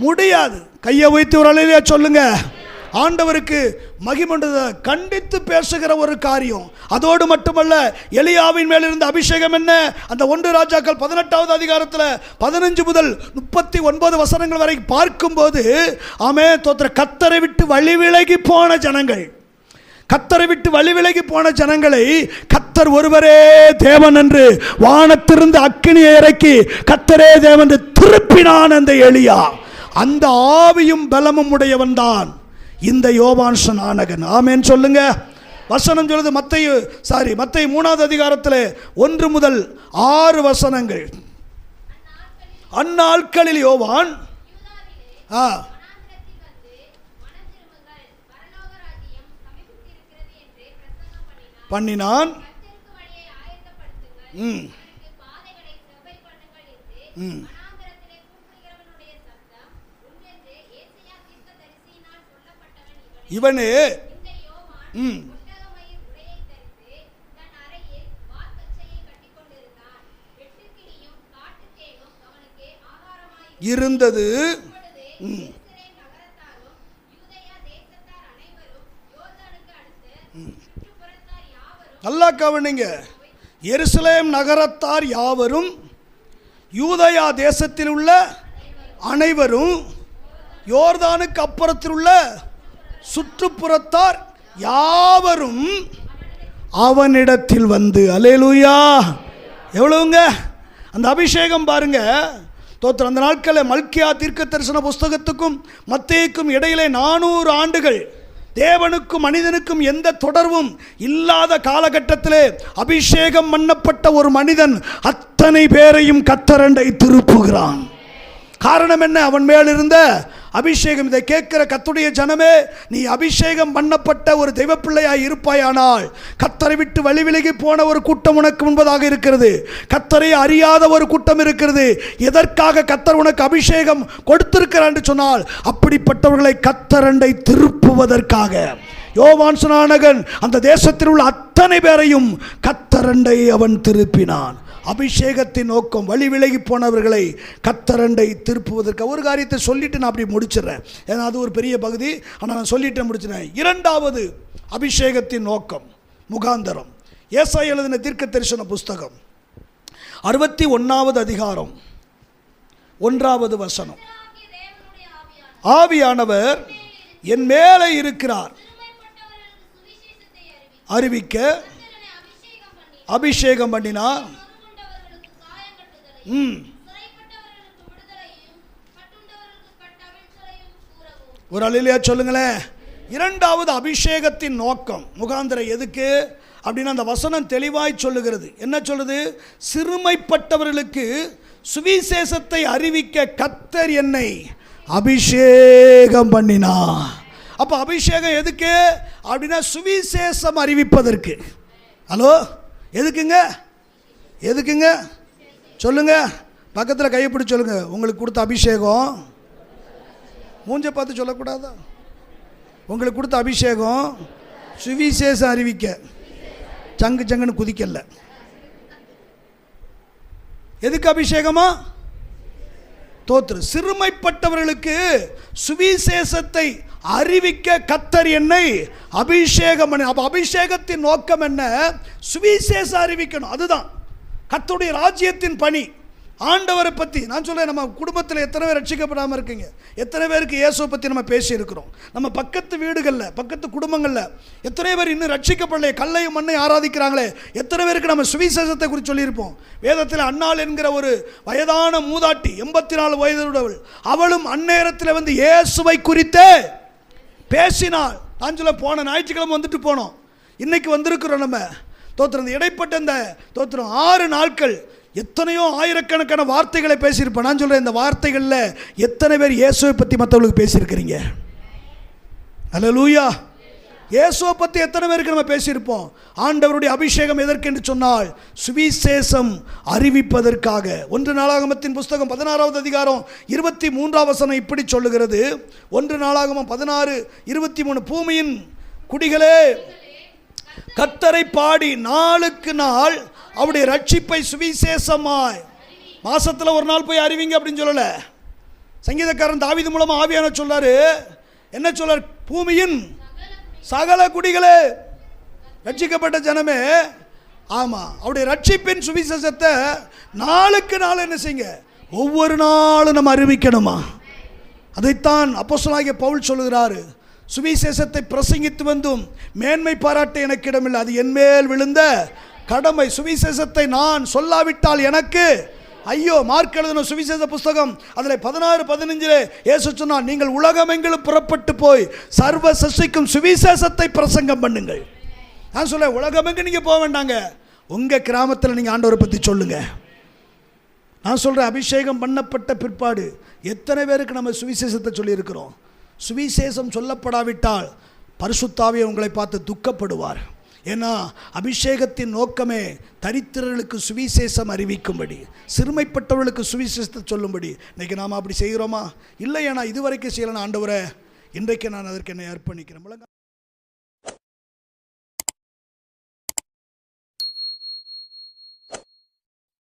முடியாது. கையை வைத்து ஒரு அலையிலே சொல்லுங்க. ஆண்டவருக்கு மகிமைண்டதை கண்டித்து பேசுகிற ஒரு காரியம். அதோடு மட்டுமல்ல, எலியாவின் மேல் இருந்த அபிஷேகம் என்ன? அந்த 1 ராஜாக்கள் 18வது அதிகாரத்தில் 15 முதல் 39 வசனங்கள் வரை பார்க்கும்போது, ஆமே தோத்திர, கர்த்தரை விட்டு வழி விலகி போன ஜனங்கள், கர்த்தரை விட்டு வழி விலகி போன ஜனங்களை கர்த்தர் ஒருவரே தேவன் என்று வானத்திலிருந்து அக்கினியை இறக்கி கர்த்தரே தேவன் என்று திருப்பினான் அந்த எலியா. அந்த ஆவியும் பலமும் உடையவன் தான் இந்த யோவான் ஸ்நானகன். ஆமென் சொல்லுங்க. வசனம் சொல்லுது, மத்தேயு 3வது அதிகாரத்தில் 1 முதல் 6 வசனங்கள். அந்நாட்களில் யோவான் பண்ணினான். இவனே இருந்தது. நல்லா கவனிங்க. எருசலேம் நகரத்தார் யாவரும், யூதயா தேசத்தில் உள்ள அனைவரும், யோர்தானுக்கு அப்புறத்தில் உள்ள சுற்றுப்புறத்தார் யாவரும் அவனிடத்தில் வந்து. அல்லேலூயா. எவ்வளவுங்க அந்த அபிஷேகம் பாருங்க. தோத்திரம். அந்த நாட்களில் மல்கியா தீர்க்க தரிசன புஸ்தகத்துக்கும் மத்தேயுக்கும் இடையிலே 400 ஆண்டுகள் தேவனுக்கும் மனிதனுக்கும் எந்த தொடர்பும் இல்லாத காலகட்டத்திலே அபிஷேகம் பண்ணப்பட்ட ஒரு மனிதன் அத்தனை பேரையும் கர்த்தரண்டை திருப்புகிறான். காரணம் என்ன? அவன் மேல் இருந்த அபிஷேகம். இதை கேட்கிற கர்த்தருடைய ஜனமே, நீ அபிஷேகம் பண்ணப்பட்ட ஒரு தெய்வ பிள்ளையாய் இருப்பாயானால், கர்த்தரை விட்டு வழி விலகி போன ஒரு கூட்டம் உனக்கு முன்பதாக இருக்கிறது. கர்த்தரை அறியாத ஒரு கூட்டம் இருக்கிறது. எதற்காக கர்த்தர் உனக்கு அபிஷேகம் கொடுத்திருக்கிறார் என்று சொன்னால், அப்படிப்பட்டவர்களை கர்த்தரண்டை திருப்புவதற்காக. யோவான் ஸ்நானகன் அந்த தேசத்தில் உள்ள அத்தனை பேரையும் கர்த்தரண்டை அவன் திருப்பினான். அபிஷேகத்தின் நோக்கம் வழி விலகி போனவர்களை கர்த்தரண்டை திருப்புவதற்கு. ஒரு காரியத்தை சொல்லிட்டு நான் அப்படி முடிச்சிடறேன், ஏன்னா அது ஒரு பெரிய பகுதி. ஆனால் நான் சொல்லிட்டு முடிச்சிடறேன். 2வது அபிஷேகத்தின் நோக்கம் முகாந்தரம். ஏசாயா எழுதின தீர்க்க தரிசன புஸ்தகம் 61வது அதிகாரம் 1வது வசனம். ஆவியானவர் என் மேலே இருக்கிறார், அறிவிக்க அபிஷேகம் பண்ணினார். ஒரு அல்லேலூயா சொல்லுங்களேன். 2வது அபிஷேகத்தின் நோக்கம் முகாந்திரம் எதுக்கு அப்படின்னா, அந்த வசனம் தெளிவாய் சொல்லுகிறது. என்ன சொல்லுது? சிறுமைப்பட்டவர்களுக்கு சுவிசேஷத்தை அறிவிக்க கர்த்தர் என்னை அபிஷேகம் பண்ணினா. அப்போ அபிஷேகம் எதுக்கு அப்படின்னா, சுவிசேஷம் அறிவிப்பதற்கு. ஹலோ, எதுக்குங்க? எதுக்குங்க சொல்லுங்க. பக்கத்தில் கையை பிடிச்சி சொல்லுங்க. உங்களுக்கு கொடுத்த அபிஷேகம், மூஞ்ச பார்த்து சொல்லக்கூடாதா? உங்களுக்கு கொடுத்த அபிஷேகம் சுவிசேஷம் அறிவிக்க, சங்குன்னு குதிக்கல. எதுக்கு அபிஷேகமா? தோற்று சிறுமைப்பட்டவர்களுக்கு சுவிசேஷத்தை அறிவிக்க கர்த்தர் என்னை அபிஷேகம் பண்ணி. அப்போ அபிஷேகத்தின் நோக்கம் என்ன? சுவிசேஷம் அறிவிக்கணும். அதுதான் கர்த்தருடைய ராஜ்யத்தின் பணி, ஆண்டவரை பற்றி நான் சொல்கிறேன். நம்ம குடும்பத்தில் எத்தனை பேர் ரட்சிக்கப்படாமல் இருக்கீங்க? எத்தனை பேருக்கு இயேசுவை பற்றி நம்ம பேசியிருக்கிறோம்? நம்ம பக்கத்து வீடுகளில், பக்கத்து குடும்பங்களில் எத்தனை பேர் இன்னும் ரட்சிக்கப்படலையே, கல்லையும் மண்ணையும் ஆராதிக்கிறாங்களே, எத்தனை பேருக்கு நம்ம சுவிசேஷத்தை குறித்து சொல்லியிருப்போம்? வேதத்தில் அன்னாள் என்கிற ஒரு வயதான மூதாட்டி, 84 வயதுள்ளவள், அவளும் அந்நேரத்தில் வந்து இயேசுவை குறித்தே பேசினாள். நான் சொல்ல, போன ஞாயிற்றுக்கிழமை வந்துட்டு போனோம், இன்னைக்கு வந்திருக்கிறோம் நம்ம. தோத்திரம் இடைப்பட்ட இந்த தோத்திரம் 6 நாட்கள் எத்தனையோ ஆயிரக்கணக்கான வார்த்தைகளை பேசியிருப்பேன். நான் சொல்கிறேன், இந்த வார்த்தைகளில் எத்தனை பேர் இயேசுவை பற்றி மற்றவர்களுக்கு பேசியிருக்கிறீங்க? அல்லேலூயா. இயேசுவை பற்றி எத்தனை பேருக்கு நம்ம பேசியிருப்போம்? ஆண்டவருடைய அபிஷேகம் எதற்கென்று சொன்னால் சுவிசேஷம் அறிவிப்பதற்காக. 1 நாளாகமத்தின் புஸ்தகம் 16வது அதிகாரம் 23ஆம் வசனம் இப்படி சொல்லுகிறது. 1 நாளாகமம் 16:23, பூமியின் குடிகளே கர்த்தரை பாடி நாளுக்கு நாள் அவருடைய ரட்சிப்பை சுவிசேஷமாய், மாசத்தில் ஒரு நாள் போய் அறிவிங்க அப்படின்னு சொல்லலை. சங்கீதக்காரன் தாவீது மூலமா ஆவியான சொல்றாரு. என்ன சொல்றார்? பூமியின் சகல குடிகளே, ரட்சிக்கப்பட்ட ஜனமே, ஆமா, அவருடைய ரட்சிப்பின் சுவிசேஷத்தை நாளுக்கு நாள் என்ன செய்யுங்க? ஒவ்வொரு நாளும் நம்ம அறிவிக்கணுமா? அதைத்தான் அப்போஸ்தலனாகிய பவுல் சொல்லுகிறாரு. சுவிசேஷத்தை பிரசங்கித்து வந்தும் மேன்மை பாராட்ட எனக்கு இடமில்லை, அது என்மேல் விழுந்த கடமை. சுவிசேஷத்தை நான் சொல்லாவிட்டால் எனக்கு ஐயோ. மார்க் எழுதின சுவிசேஷ புஸ்தகம் அதில் 16:15 இயேசு சொன்னார், நீங்கள் உலகமெங்கிலும் புறப்பட்டு போய் சர்வ சிருஷ்டிக்கும் சுவிசேஷத்தை பிரசங்கம் பண்ணுங்கள். நான் சொல்ல, உலகமெங்கு நீங்கள் போக வேண்டாங்க, உங்கள் கிராமத்தில் நீங்கள் ஆண்டவரை பற்றி சொல்லுங்க. நான் சொல்கிறேன், அபிஷேகம் பண்ணப்பட்ட பிற்பாடு எத்தனை பேருக்கு நம்ம சுவிசேஷத்தை சொல்லியிருக்கிறோம்? சுவிசேஷம் சொல்லப்படாவிட்டால் பரிசுத்த ஆவியானவர் உங்களை பார்த்து துக்கப்படுவார். ஏன்னா அபிஷேகத்தின் நோக்கமே தரித்திரர்களுக்கு சுவிசேஷம் அறிவிக்கும்படி, சிறுமைப்பட்டவர்களுக்கு சுவிசேஷத்தை சொல்லும்படி. இன்றைக்கி நாம் அப்படி செய்கிறோமா? இல்லை, ஏன்னா இதுவரைக்கும் செய்யலைன்னா ஆண்டவரே இன்றைக்கு நான் அதற்கு என்னை அர்ப்பணிக்கிறேன்.